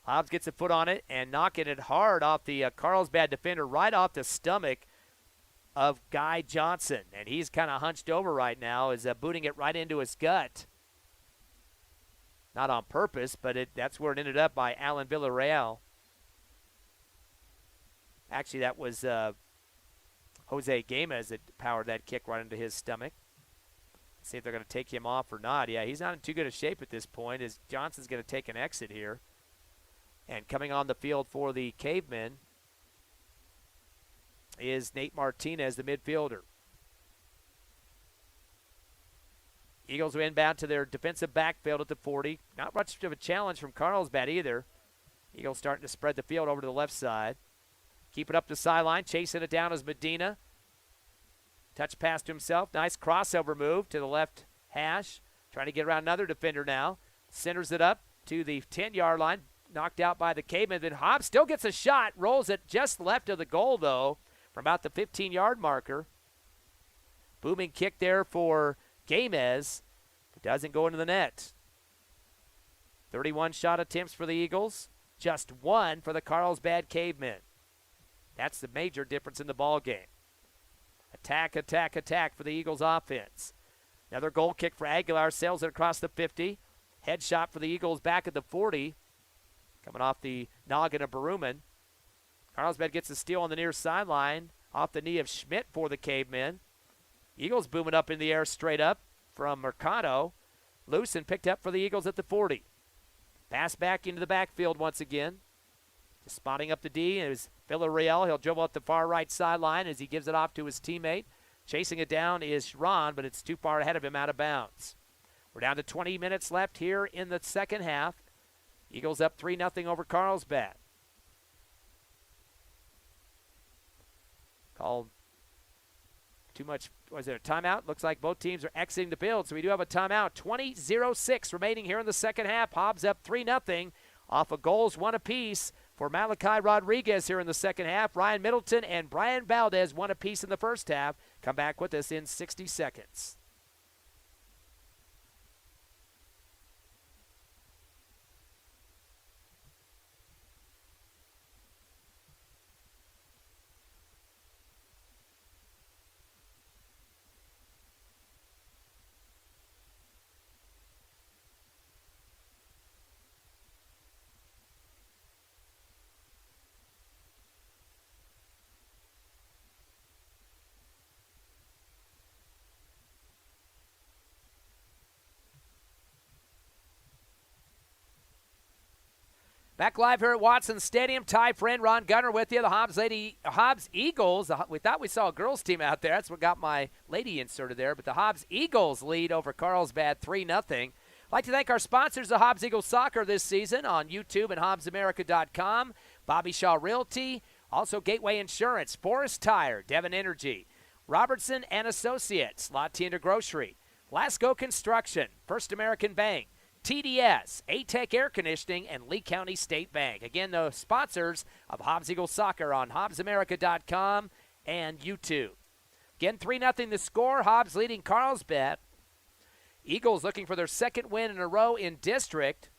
Hobbs gets a foot on it and knocking it hard off the Carlsbad defender, right off the stomach of Guy Johnson. And he's kind of hunched over right now, is booting it right into his gut. Not on purpose, but that's where it ended up by Alan Villarreal. Actually, that was Jose Gamez that powered that kick right into his stomach. See if they're going to take him off or not. Yeah, he's not in too good a shape at this point as Johnson's going to take an exit here. And coming on the field for the Cavemen is Nate Martinez, the midfielder. Eagles will inbound to their defensive backfield at the 40. Not much of a challenge from Carlsbad either. Eagles starting to spread the field over to the left side. Keep it up the sideline. Chasing it down is Medina. Touch pass to himself. Nice crossover move to the left hash. Trying to get around another defender now. Centers it up to the 10-yard line. Knocked out by the Cavemen. Then Hobbs still gets a shot. Rolls it just left of the goal, though, from about the 15-yard marker. Booming kick there for Gamez. It doesn't go into the net. 31 shot attempts for the Eagles. Just one for the Carlsbad Cavemen. That's the major difference in the ball game. Attack, attack, attack for the Eagles offense. Another goal kick for Aguilar. Sails it across the 50. Headshot for the Eagles back at the 40. Coming off the noggin of Baruman. Carlsbad gets a steal on the near sideline. Off the knee of Schmidt for the Cavemen. Eagles booming up in the air straight up from Mercado. Loose and picked up for the Eagles at the 40. Pass back into the backfield once again. Just spotting up the D is Villarreal. He'll dribble up the far right sideline as he gives it off to his teammate. Chasing it down is Ron, but it's too far ahead of him out of bounds. We're down to 20 minutes left here in the second half. Eagles up 3-0 over Carlsbad. Called too much. Was there a timeout? Looks like both teams are exiting the field, so we do have a timeout. 20:06 remaining here in the second half. Hobbs up 3-0 off of goals, one apiece for Malachi Rodriguez here in the second half. Ryan Middleton and Brian Valdez one apiece in the first half. Come back with us in 60 seconds. Back live here at Watson Stadium. Ty friend Ron Gunner with you. The Hobbs Eagles. We thought we saw a girls team out there. That's what got my lady inserted there. But the Hobbs Eagles lead over Carlsbad 3-0. I'd like to thank our sponsors of Hobbs Eagles Soccer this season on YouTube and HobbsAmerica.com. Bobby Shaw Realty. Also Gateway Insurance, Forest Tire, Devon Energy, Robertson and Associates, La Tienda Grocery, Lasco Construction, First American Bank, TDS, A-Tech Air Conditioning, and Lee County State Bank. Again, the sponsors of Hobbs Eagles Soccer on HobbsAmerica.com and YouTube. Again, 3-0 the score. Hobbs leading Carlsbad. Eagles looking for their second win in a row in district.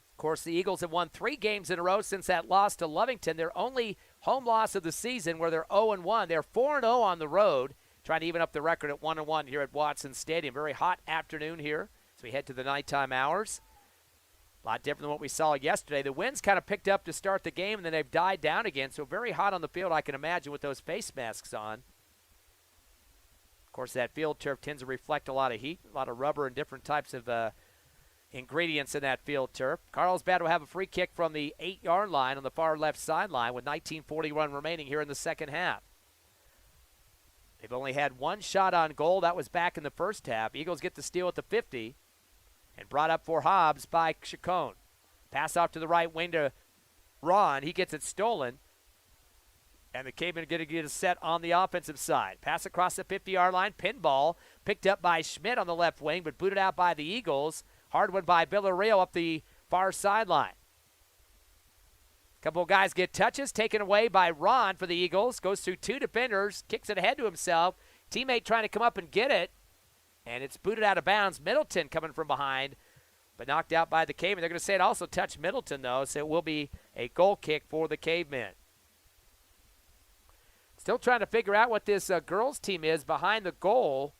Of course, the Eagles have won 3 games in a row since that loss to Lovington. Their only home loss of the season where they're 0-1. They're 4-0 on the road, trying to even up the record at 1-1 here at Watson Stadium. Very hot afternoon here. We head to the nighttime hours. A lot different than what we saw yesterday. The winds kind of picked up to start the game, and then they've died down again. So very hot on the field, I can imagine, with those face masks on. Of course, that field turf tends to reflect a lot of heat, a lot of rubber and different types of ingredients in that field turf. Carlsbad will have a free kick from the 8-yard line on the far left sideline with 19:41 remaining here in the second half. They've only had one shot on goal. That was back in the first half. Eagles get the steal at the 50. And brought up for Hobbs by Chacon. Pass off to the right wing to Ron. He gets it stolen. And the Cavemen are going to get a set on the offensive side. Pass across the 50-yard line. Pinball picked up by Schmidt on the left wing, but booted out by the Eagles. Hard one by Villarreal up the far sideline. A couple of guys get touches. Taken away by Ron for the Eagles. Goes through 2 defenders. Kicks it ahead to himself. Teammate trying to come up and get it. And it's booted out of bounds. Middleton coming from behind, but knocked out by the Cavemen. They're going to say it also touched Middleton, though, so it will be a goal kick for the Cavemen. Still trying to figure out what this girls team is behind the goal.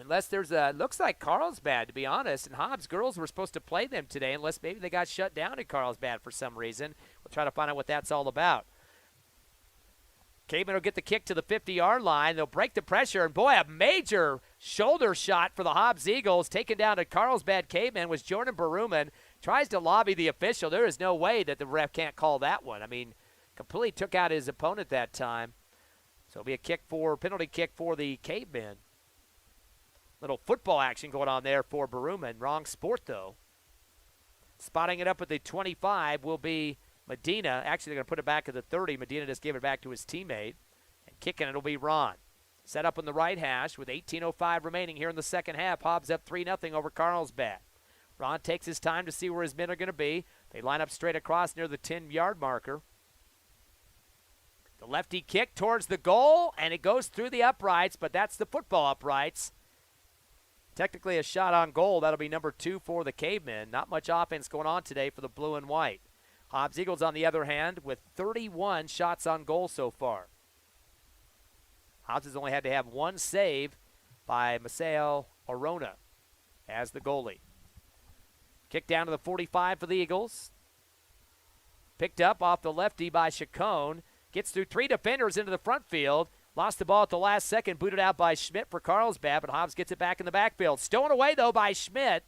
Unless there's looks like Carlsbad, to be honest, and Hobbs girls were supposed to play them today, unless maybe they got shut down in Carlsbad for some reason. We'll try to find out what that's all about. Cavemen will get the kick to the 50-yard line. They'll break the pressure, and boy, a major shoulder shot for the Hobbs Eagles. Taken down to Carlsbad Cavemen was Jordan Baruman. Tries to lobby the official. There is no way that the ref can't call that one. I mean, completely took out his opponent that time. So it'll be a penalty kick for the Cavemen. Little football action going on there for Baruman. Wrong sport, though. Spotting it up at the 25 will be Medina. Actually, they're going to put it back at the 30. Medina just gave it back to his teammate. And kicking it will be Ron. Set up on the right hash with 18:05 remaining here in the second half. Hobbs up 3-0 over Carlsbad. Ron takes his time to see where his men are going to be. They line up straight across near the 10-yard marker. The lefty kick towards the goal, and it goes through the uprights, but that's the football uprights. Technically a shot on goal. That'll be number 2 for the Cavemen. Not much offense going on today for the blue and white. Hobbs Eagles, on the other hand, with 31 shots on goal so far. Hobbs has only had to have one save by Maseo Orona as the goalie. Kick down to the 45 for the Eagles. Picked up off the lefty by Chacon. Gets through 3 defenders into the front field. Lost the ball at the last second. Booted out by Schmidt for Carlsbad, but Hobbs gets it back in the backfield. Stolen away, though, by Schmidt.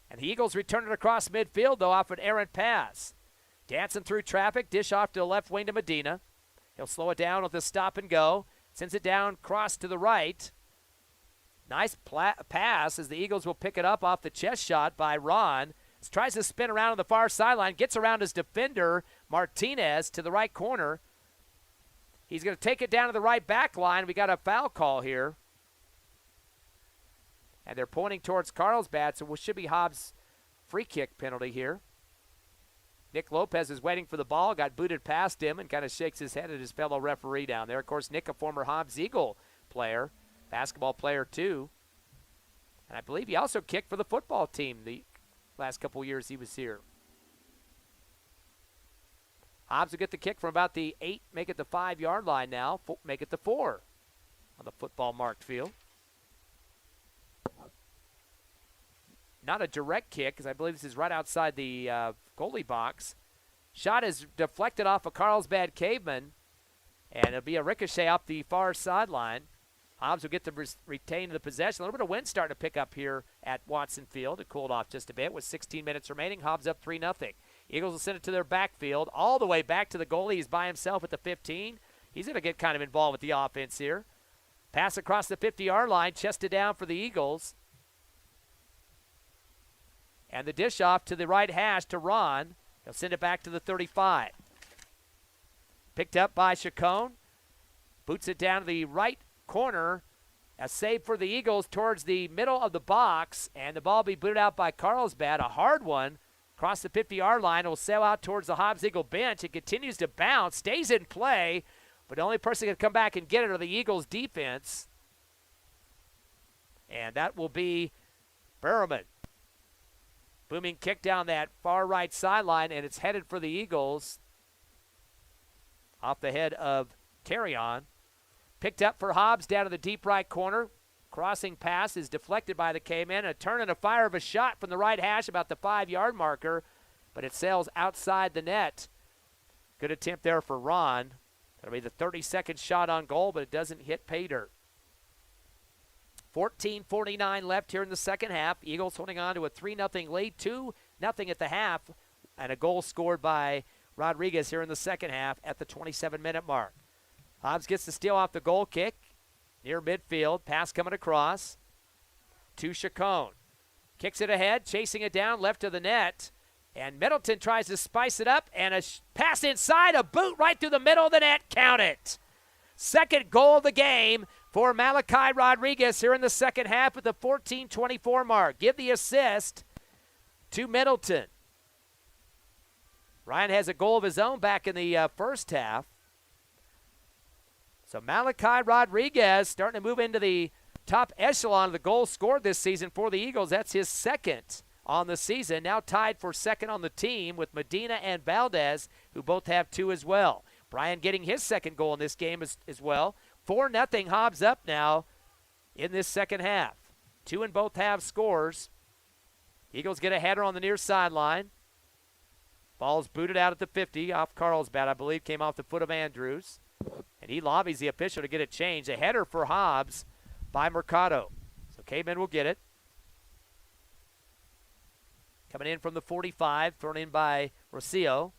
And the Eagles return it across midfield, though, off an errant pass. Dancing through traffic. Dish off to the left wing to Medina. He'll slow it down with a stop and go. Sends it down, cross to the right. Nice pass as the Eagles will pick it up off the chest shot by Ron. Tries to spin around on the far sideline. Gets around his defender, Martinez, to the right corner. He's going to take it down to the right back line. We got a foul call here. And they're pointing towards Carlsbad, so it should be Hobbs' free kick penalty here. Nick Lopez is waiting for the ball, got booted past him, and kind of shakes his head at his fellow referee down there. Of course, Nick, a former Hobbs Eagle player, basketball player too. And I believe he also kicked for the football team the last couple years he was here. Hobbs will get the kick from about the 8, make it the 5-yard line now, make it the 4 on the football marked field. Not a direct kick, because I believe this is right outside the goalie box. Shot is deflected off a Carlsbad Caveman, and it'll be a ricochet off the far sideline. Hobbs will get to retain the possession. A little bit of wind starting to pick up here at Watson Field. It cooled off just a bit with 16 minutes remaining. Hobbs up 3-0. Eagles will send it to their backfield, all the way back to the goalie. He's by himself at the 15. He's going to get kind of involved with the offense here. Pass across the 50-yard line, chested down for the Eagles. And the dish off to the right hash to Ron. He'll send it back to the 35. Picked up by Chacon. Boots it down to the right corner. A save for the Eagles towards the middle of the box. And the ball will be booted out by Carlsbad. A hard one. Across the 50-yard line. It will sail out towards the Hobbs Eagle bench. It continues to bounce. Stays in play. But the only person that can come back and get it are the Eagles' defense. And that will be Berman. Booming kick down that far right sideline, and it's headed for the Eagles. Off the head of Carrion. Picked up for Hobbs down to the deep right corner. Crossing pass is deflected by the Cavemen. A turn and a fire of a shot from the right hash about the 5-yard marker, but it sails outside the net. Good attempt there for Ron. That'll be the 32nd shot on goal, but it doesn't hit pay dirt. 14:49 left here in the second half. Eagles holding on to a 3-0 lead, 2-0 at the half, and a goal scored by Rodriguez here in the second half at the 27-minute mark. Hobbs gets the steal off the goal kick near midfield. Pass coming across to Chacon. Kicks it ahead, chasing it down left of the net, and Middleton tries to spice it up, and a pass inside, a boot right through the middle of the net. Count it. Second goal of the game for Malachi Rodriguez here in the second half at the 14:24 mark. Give the assist to Middleton. Ryan has a goal of his own back in the first half. So Malachi Rodriguez starting to move into the top echelon of the goals scored this season for the Eagles. That's his second on the season. Now tied for second on the team with Medina and Valdez, who both have 2 as well. Brian getting his second goal in this game as well. 4-0 Hobbs up now in this second half. 2 in both halves scores. Eagles get a header on the near sideline. Ball's booted out at the 50 off Carlsbad, I believe, came off the foot of Andrews. And he lobbies the official to get it changed. A header for Hobbs by Mercado. So Cavemen will get it. Coming in from the 45, thrown in by Rocio.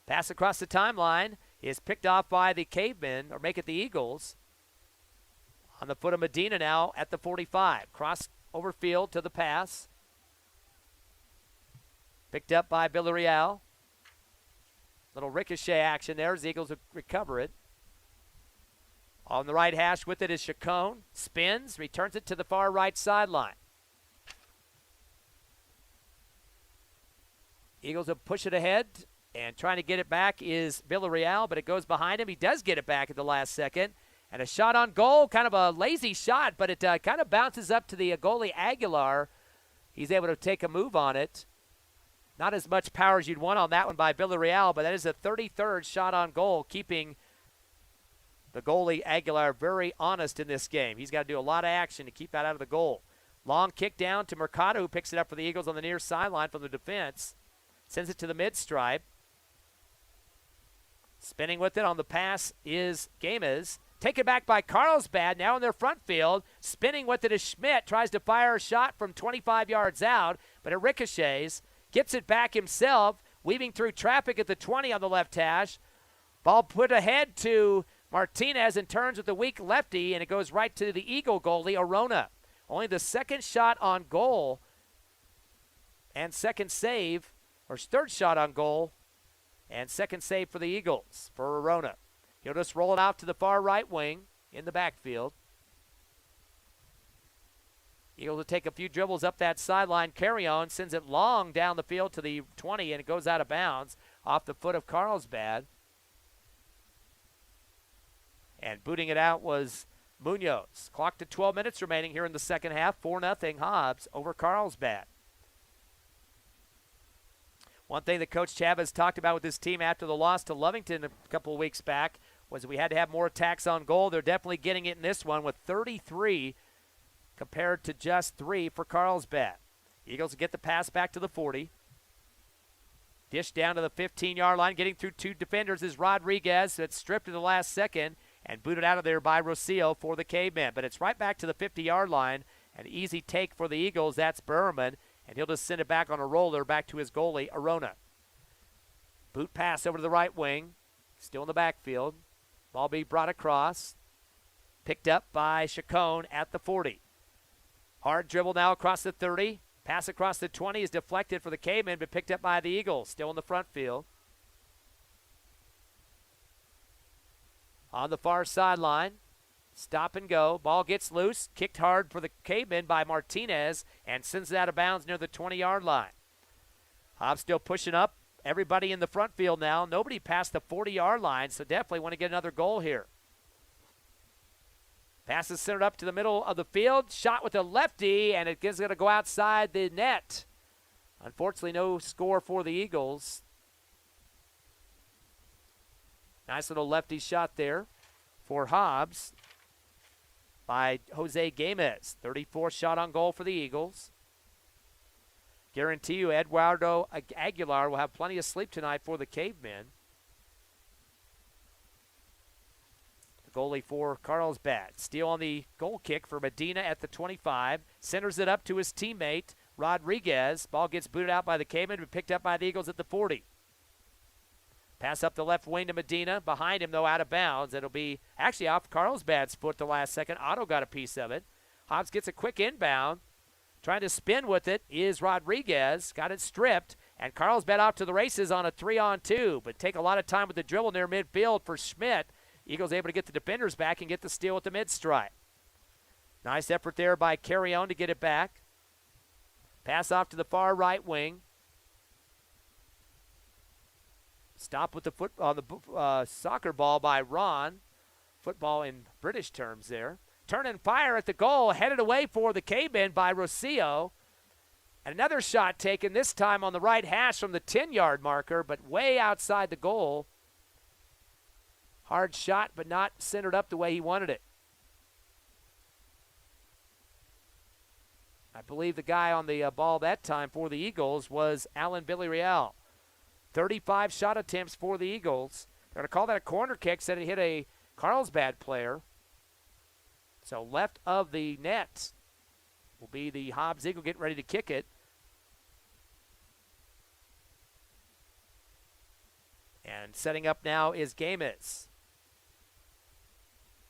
Pass across the timeline is picked off by the Cavemen, or make it the Eagles. On the foot of Medina now at the 45. Cross over field to the pass. Picked up by Villarreal. Little ricochet action there as the Eagles recover it. On the right hash with it is Chacon. Spins, returns it to the far right sideline. Eagles will push it ahead, and trying to get it back is Villarreal, but it goes behind him. He does get it back at the last second. And a shot on goal, kind of a lazy shot, but it kind of bounces up to the goalie Aguilar. He's able to take a move on it. Not as much power as you'd want on that one by Villarreal, but that is the 33rd shot on goal, keeping the goalie Aguilar very honest in this game. He's got to do a lot of action to keep that out of the goal. Long kick down to Mercado, who picks it up for the Eagles on the near sideline from the defense. Sends it to the mid-stripe. Spinning with it on the pass is Games. Taken back by Carlsbad, now in their front field. Spinning with it is Schmidt. Tries to fire a shot from 25 yards out, but it ricochets. Gets it back himself, weaving through traffic at the 20 on the left hash. Ball put ahead to Martinez and turns with the weak lefty, and it goes right to the Eagle goalie, Arona. Only the second shot on goal and second save, or third shot on goal and second save for the Eagles, for Arona. He'll just roll it out to the far right wing in the backfield. Eagles will take a few dribbles up that sideline. Carry on, sends it long down the field to the 20, and it goes out of bounds off the foot of Carlsbad. And booting it out was Munoz. Clock to 12 minutes remaining here in the second half. 4-0 Hobbs over Carlsbad. One thing that Coach Chavez talked about with his team after the loss to Lovington a couple of weeks back was that we had to have more attacks on goal. They're definitely getting it in this one with 33 compared to just 3 for Carlsbad. Eagles get the pass back to the 40. Dish down to the 15-yard line. Getting through 2 defenders is Rodriguez. It's stripped in the last second and booted out of there by Rocio for the Cavemen. But it's right back to the 50-yard line. An easy take for the Eagles. That's Berman. And he'll just send it back on a roller back to his goalie, Arona. Boot pass over to the right wing. Still in the backfield. Ball be brought across. Picked up by Chacon at the 40. Hard dribble now across the 30. Pass across the 20 is deflected for the Cavemen, but picked up by the Eagles. Still in the front field. On the far sideline. Stop and go. Ball gets loose. Kicked hard for the Cavemen by Martinez and sends it out of bounds near the 20-yard line. Hobbs still pushing up. Everybody in the front field now. Nobody past the 40-yard line, so definitely want to get another goal here. Pass is centered up to the middle of the field. Shot with a lefty, and it is going to go outside the net. Unfortunately, no score for the Eagles. Nice little lefty shot there for Hobbs by Jose Games. 34th shot on goal for the Eagles. Guarantee you Eduardo Aguilar will have plenty of sleep tonight for the Cavemen. Goalie for Carlsbad. Steal on the goal kick for Medina at the 25. Centers it up to his teammate, Rodriguez. Ball gets booted out by the Cavemen, but picked up by the Eagles at the 40. Pass up the left wing to Medina. Behind him, though, out of bounds. It'll be actually off Carlsbad's foot the last second. Otto got a piece of it. Hobbs gets a quick inbound. Trying to spin with it is Rodriguez. Got it stripped. And Carlsbad off to the races on a 3-on-2. But take a lot of time with the dribble near midfield for Schmidt. Eagles able to get the defenders back and get the steal at the mid-stripe. Nice effort there by Carrion to get it back. Pass off to the far right wing. Stop with the foot on the soccer ball by Ron. Football in British terms there. Turn and fire at the goal. Headed away for the Cavemen by Rocio. And another shot taken, this time on the right hash from the 10-yard marker, but way outside the goal. Hard shot, but not centered up the way he wanted it. I believe the guy on the ball that time for the Eagles was Alan Villarreal. 35 shot attempts for the Eagles. They're going to call that a corner kick, said it hit a Carlsbad player. So left of the net will be the Hobbs Eagle getting ready to kick it. And setting up now is Games.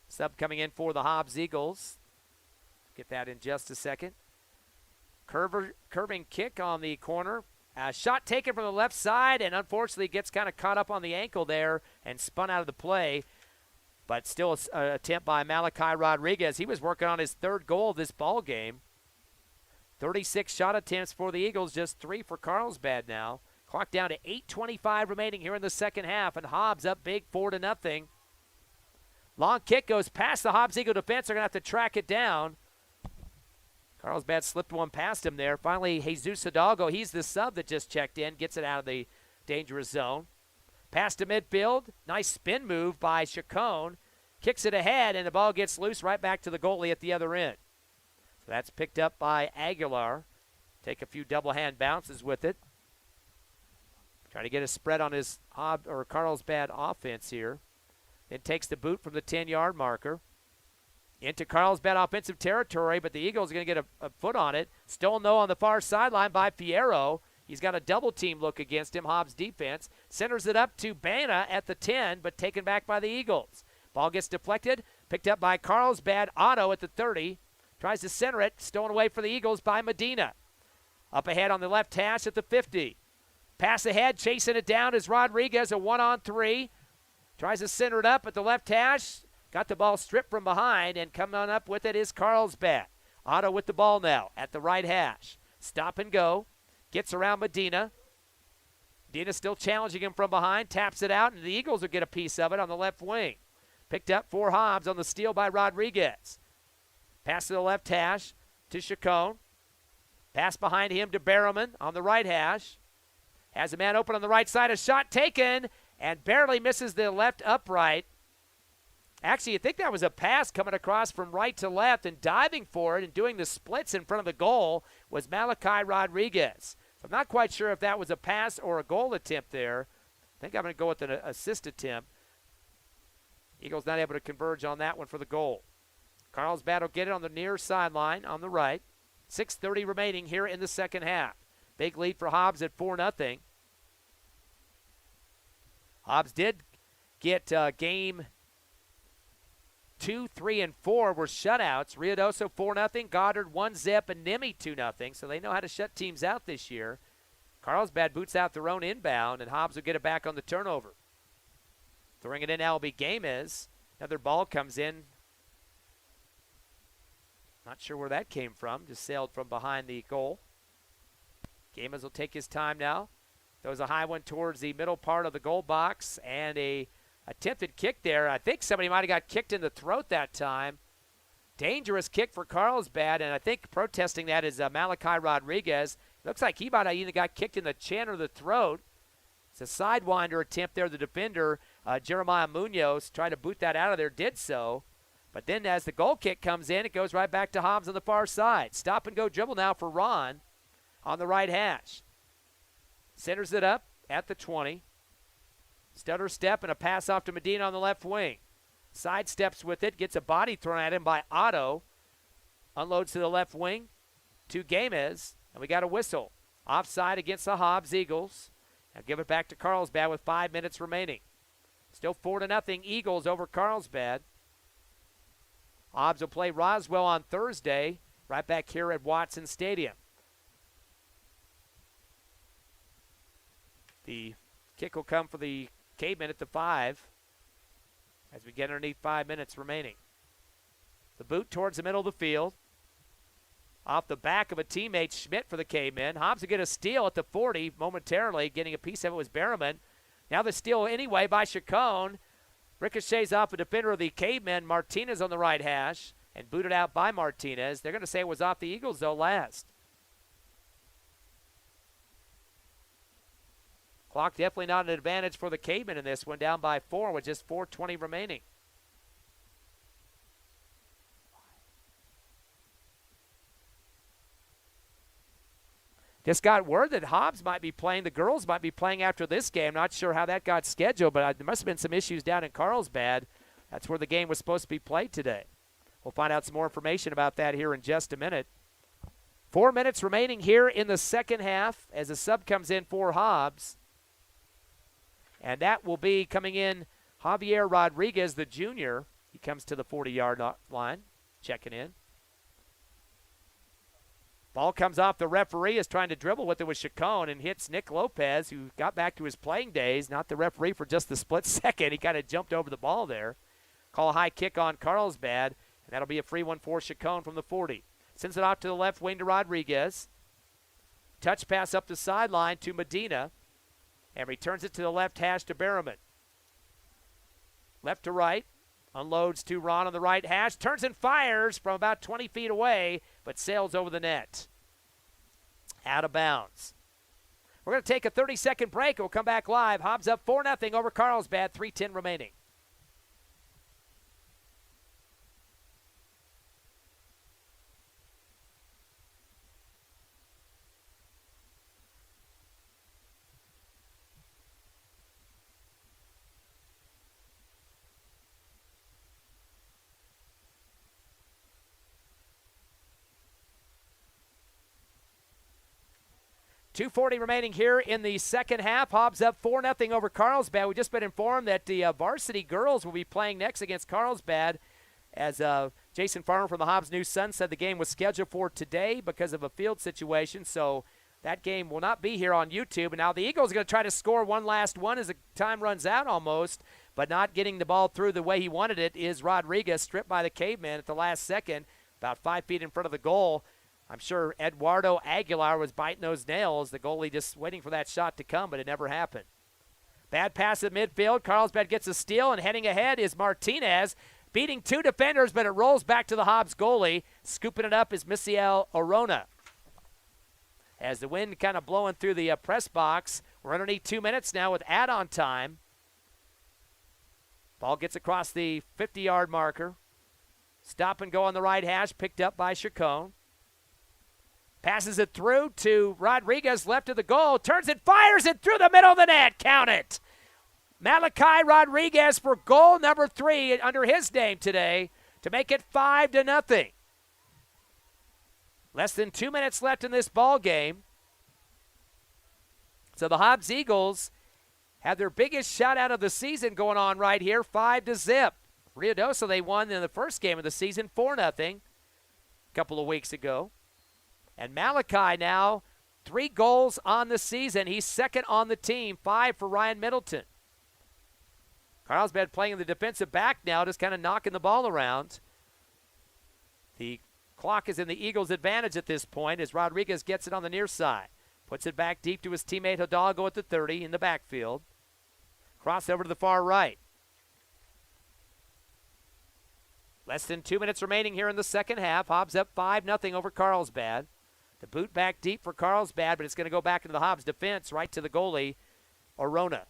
Sub coming in for the Hobbs Eagles. Get that in just a second. Curving kick on the corner. Shot taken from the left side, and unfortunately gets kind of caught up on the ankle there and spun out of the play. But still an attempt by Malachi Rodriguez. He was working on his third goal of this ball game. 36 shot attempts for the Eagles, just 3 for Carlsbad now. Clock down to 8:25 remaining here in the second half, and Hobbs up big 4-0. Long kick goes past the Hobbs Eagle defense. They're going to have to track it down. Carlsbad slipped one past him there. Finally, Jesus Hidalgo, he's the sub that just checked in, gets it out of the dangerous zone. Pass to midfield. Nice spin move by Chacon. Kicks it ahead, and the ball gets loose right back to the goalie at the other end. So that's picked up by Aguilar. Take a few double hand bounces with it. Trying to get a spread on his Carlsbad offense here. Then takes the boot from the 10-yard marker. Into Carlsbad offensive territory, but the Eagles are going to get a foot on it. Stolen, though, on the far sideline by Fierro. He's got a double-team look against him, Hobbs defense. Centers it up to Bana at the 10, but taken back by the Eagles. Ball gets deflected, picked up by Carlsbad. Otto at the 30. Tries to center it, stolen away for the Eagles by Medina. Up ahead on the left hash at the 50. Pass ahead, chasing it down is Rodriguez, a 1-on-3. Tries to center it up at the left hash. Got the ball stripped from behind, and coming on up with it is Carlsbad. Otto with the ball now at the right hash. Stop and go. Gets around Medina. Medina still challenging him from behind. Taps it out, and the Eagles will get a piece of it on the left wing. Picked up for Hobbs on the steal by Rodriguez. Pass to the left hash to Chacon. Pass behind him to Barrowman on the right hash. Has a man open on the right side. A shot taken, and barely misses the left upright. Actually, I think that was a pass coming across from right to left, and diving for it and doing the splits in front of the goal was Malachi Rodriguez. So I'm not quite sure if that was a pass or a goal attempt there. I think I'm going to go with an assist attempt. Eagles not able to converge on that one for the goal. Carlsbad will get it on the near sideline on the right. 6:30 remaining here in the second half. Big lead for Hobbs at 4-0. Hobbs did get game 2, 3, and 4 were shutouts. Ruidoso 4-0, Goddard 1-0, and Nemi 2-0. So they know how to shut teams out this year. Carlsbad boots out their own inbound, and Hobbs will get it back on the turnover. Throwing it in now will be Games. Another ball comes in. Not sure where that came from. Just sailed from behind the goal. Games will take his time now. Throws a high one towards the middle part of the goal box, and a attempted kick there. I think somebody might have got kicked in the throat that time. Dangerous kick for Carlsbad, and I think protesting that is Malachi Rodriguez. Looks like he might have either got kicked in the chin or the throat. It's a sidewinder attempt there. The defender, Jeremiah Munoz, trying to boot that out of there, did so. But then as the goal kick comes in, it goes right back to Hobbs on the far side. Stop and go dribble now for Ron on the right hash. Centers it up at the 20. Stutter step and a pass off to Medina on the left wing. Side steps with it, gets a body thrown at him by Otto. Unloads to the left wing to Games, and we got a whistle. Offside against the Hobbs Eagles. Now give it back to Carlsbad with 5 minutes remaining. Still 4-0 Eagles over Carlsbad. Hobbs will play Roswell on Thursday, right back here at Watson Stadium. The kick will come for the Cavemen at the 5 as we get underneath 5 minutes remaining. The boot towards the middle of the field. Off the back of a teammate, Schmidt for the Cavemen. Hobbs will get a steal at the 40 momentarily. Getting a piece of it was Barrowman. Now the steal anyway by Chacon. Ricochets off a defender of the Cavemen, Martinez on the right hash, and booted out by Martinez. They're going to say it was off the Eagles, though, last. Clock definitely not an advantage for the Cavemen in this one, down by 4 with just 4:20 remaining. Just got word that Hobbs might be playing. The girls might be playing after this game. Not sure how that got scheduled, but there must have been some issues down in Carlsbad. That's where the game was supposed to be played today. We'll find out some more information about that here in just a minute. 4 minutes remaining here in the second half as a sub comes in for Hobbs. And that will be coming in Javier Rodriguez, the junior. He comes to the 40-yard line, checking in. Ball comes off the referee, is trying to dribble with it with Chacon and hits Nick Lopez, who got back to his playing days, not the referee for just the split second. He kind of jumped over the ball there. Call a high kick on Carlsbad, and that'll be a free one for Chacon from the 40. Sends it off to the left wing to Rodriguez. Touch pass up the sideline to Medina, and returns it to the left hash to Berriman. Left to right. Unloads to Ron on the right hash. Turns and fires from about 20 feet away, but sails over the net. Out of bounds. We're going to take a 30-second break. We'll come back live. Hobbs up 4-0 over Carlsbad. 3:10 remaining. .240 remaining here in the second half. Hobbs up 4-0 over Carlsbad. We've just been informed that the varsity girls will be playing next against Carlsbad, as Jason Farmer from the Hobbs News Sun said the game was scheduled for today because of a field situation, so that game will not be here on YouTube. And now the Eagles are going to try to score one last one as the time runs out almost, but not getting the ball through the way he wanted it is Rodriguez, stripped by the Cavemen at the last second, about 5 feet in front of the goal. I'm sure Eduardo Aguilar was biting those nails, the goalie just waiting for that shot to come, but it never happened. Bad pass at midfield. Carlsbad gets a steal, and heading ahead is Martinez, beating two defenders, but it rolls back to the Hobbs goalie. Scooping it up is Misael Orona. As the wind kind of blowing through the press box, we're underneath 2 minutes now with add-on time. Ball gets across the 50-yard marker. Stop and go on the right hash, picked up by Chacon. Passes it through to Rodriguez, left of the goal. Turns it, fires it through the middle of the net. Count it. Malachi Rodriguez for goal number 3 under his name today to make it 5-0. Less than 2 minutes left in this ball game. So the Hobbs Eagles have their biggest shutout of the season going on right here, 5-0. Ruidoso, they won in the first game of the season, 4-0, a couple of weeks ago. And Malachi now, 3 goals on the season. He's second on the team, 5 for Ryan Middleton. Carlsbad playing the defensive back now, just kind of knocking the ball around. The clock is in the Eagles' advantage at this point as Rodriguez gets it on the near side. Puts it back deep to his teammate Hidalgo at the 30 in the backfield. Cross over to the far right. Less than 2 minutes remaining here in the second half. Hobbs up 5-0 over Carlsbad. The boot back deep for Carlsbad, but it's going to go back into the Hobbs defense, right to the goalie, Orona.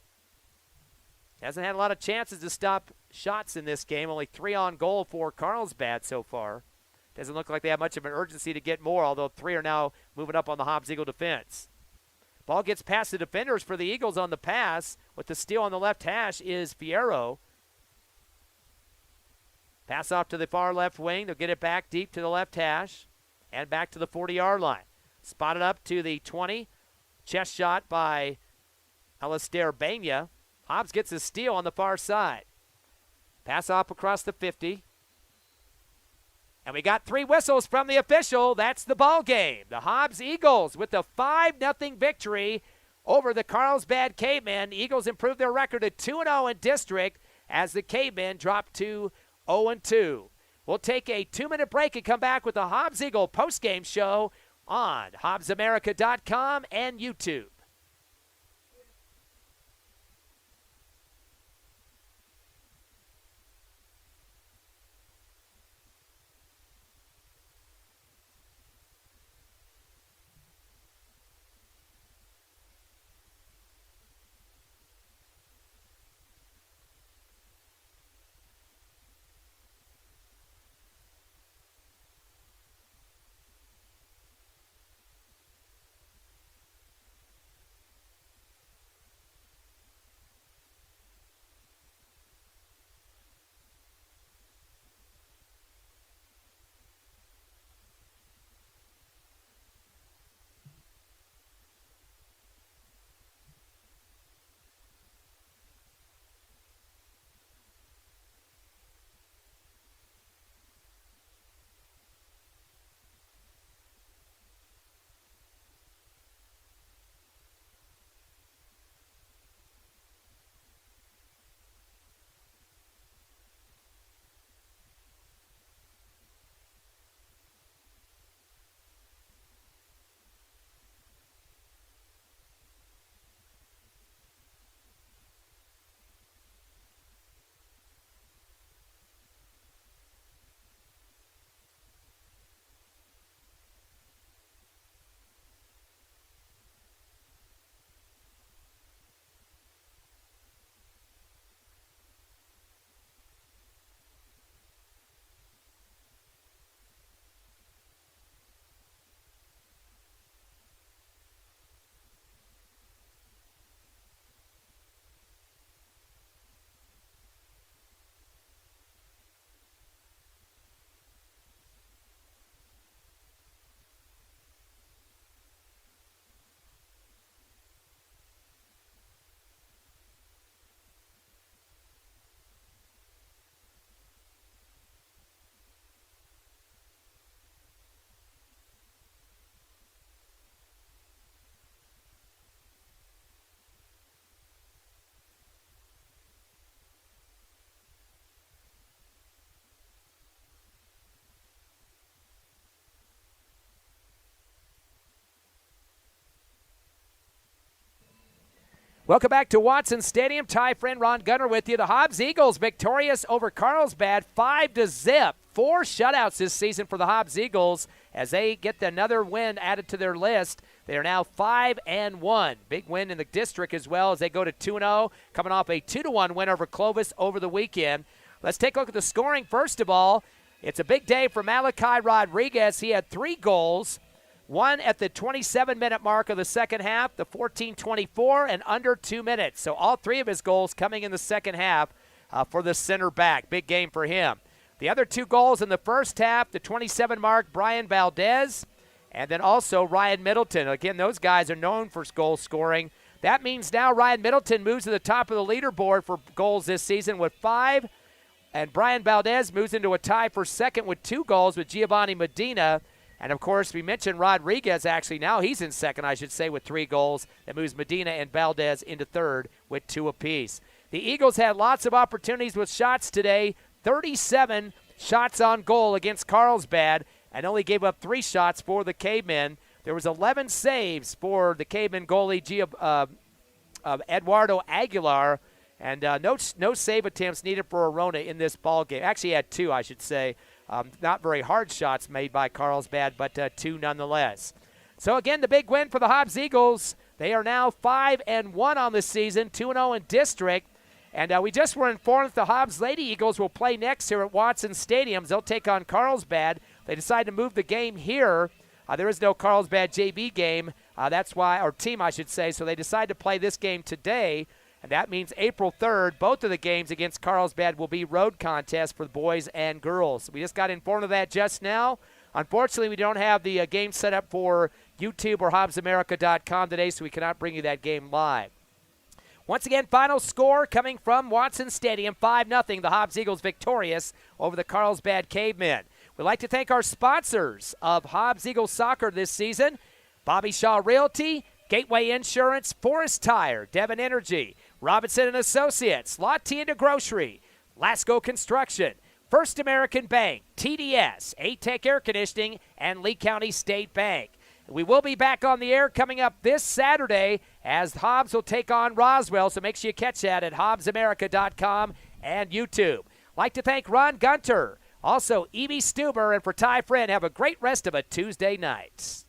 Hasn't had a lot of chances to stop shots in this game. Only 3 on goal for Carlsbad so far. Doesn't look like they have much of an urgency to get more, although 3 are now moving up on the Hobbs Eagle defense. Ball gets past the defenders for the Eagles on the pass. With the steal on the left hash is Fierro. Pass off to the far left wing. They'll get it back deep to the left hash and back to the 40-yard line. Spotted up to the 20. Chest shot by Alistair Banya. Hobbs gets a steal on the far side. Pass off across the 50. And we got 3 whistles from the official. That's the ball game. The Hobbs Eagles with the 5-0 victory over the Carlsbad Cavemen. Eagles improved their record to 2-0 in district as the Cavemen dropped to 0-2. We'll take a 2-minute break and come back with the Hobbs Eagle postgame show on HobbsAmerica.com and YouTube. Welcome back to Watson Stadium. Ty friend Ron Gunner with you. The Hobbs Eagles victorious over Carlsbad 5-0. 4 shutouts this season for the Hobbs Eagles as they get another win added to their list. They are now 5-1. Big win in the district as well as they go to 2-0, coming off a 2-1 win over Clovis over the weekend. Let's take a look at the scoring first of all. It's a big day for Malachi Rodriguez. He had 3 goals. One at the 27-minute mark of the second half, the 14:24, and under 2 minutes. So all 3 of his goals coming in the second half for the center back. Big game for him. The other 2 goals in the first half, the 27 mark, Brian Valdez, and then also Ryan Middleton. Again, those guys are known for goal scoring. That means now Ryan Middleton moves to the top of the leaderboard for goals this season with 5, and Brian Valdez moves into a tie for second with 2 goals with Giovanni Medina. And, of course, we mentioned Rodriguez actually. Now he's in second, I should say, with 3 goals. That moves Medina and Valdez into third with 2 apiece. The Eagles had lots of opportunities with shots today. 37 shots on goal against Carlsbad and only gave up 3 shots for the Cavemen. There was 11 saves for the Cavemen goalie Eduardo Aguilar. And no save attempts needed for Arona in this ball game. Actually, he had 2, I should say. Not very hard shots made by Carlsbad, but 2 nonetheless. So, again, the big win for the Hobbs Eagles. They are now 5-1 on the season, 2-0 in district. And we just were informed that the Hobbs Lady Eagles will play next here at Watson Stadium. They'll take on Carlsbad. They decided to move the game here. There is no Carlsbad JV game. That's why, or team, I should say. So they decided to play this game today. And that means April 3rd, both of the games against Carlsbad will be road contests for the boys and girls. We just got informed of that just now. Unfortunately, we don't have the game set up for YouTube or HobbsAmerica.com today, so we cannot bring you that game live. Once again, final score coming from Watson Stadium, 5-0. The Hobbs Eagles victorious over the Carlsbad Cavemen. We'd like to thank our sponsors of Hobbs Eagles soccer this season, Bobby Shaw Realty, Gateway Insurance, Forest Tire, Devon Energy, Robinson & Associates, La Tienda Grocery, Lasco Construction, First American Bank, TDS, A-Tech Air Conditioning, and Lee County State Bank. We will be back on the air coming up this Saturday as Hobbs will take on Roswell, so make sure you catch that at HobbsAmerica.com and YouTube. Like to thank Ron Gunter, also Evie Stuber, and for Ty Friend. Have a great rest of a Tuesday night.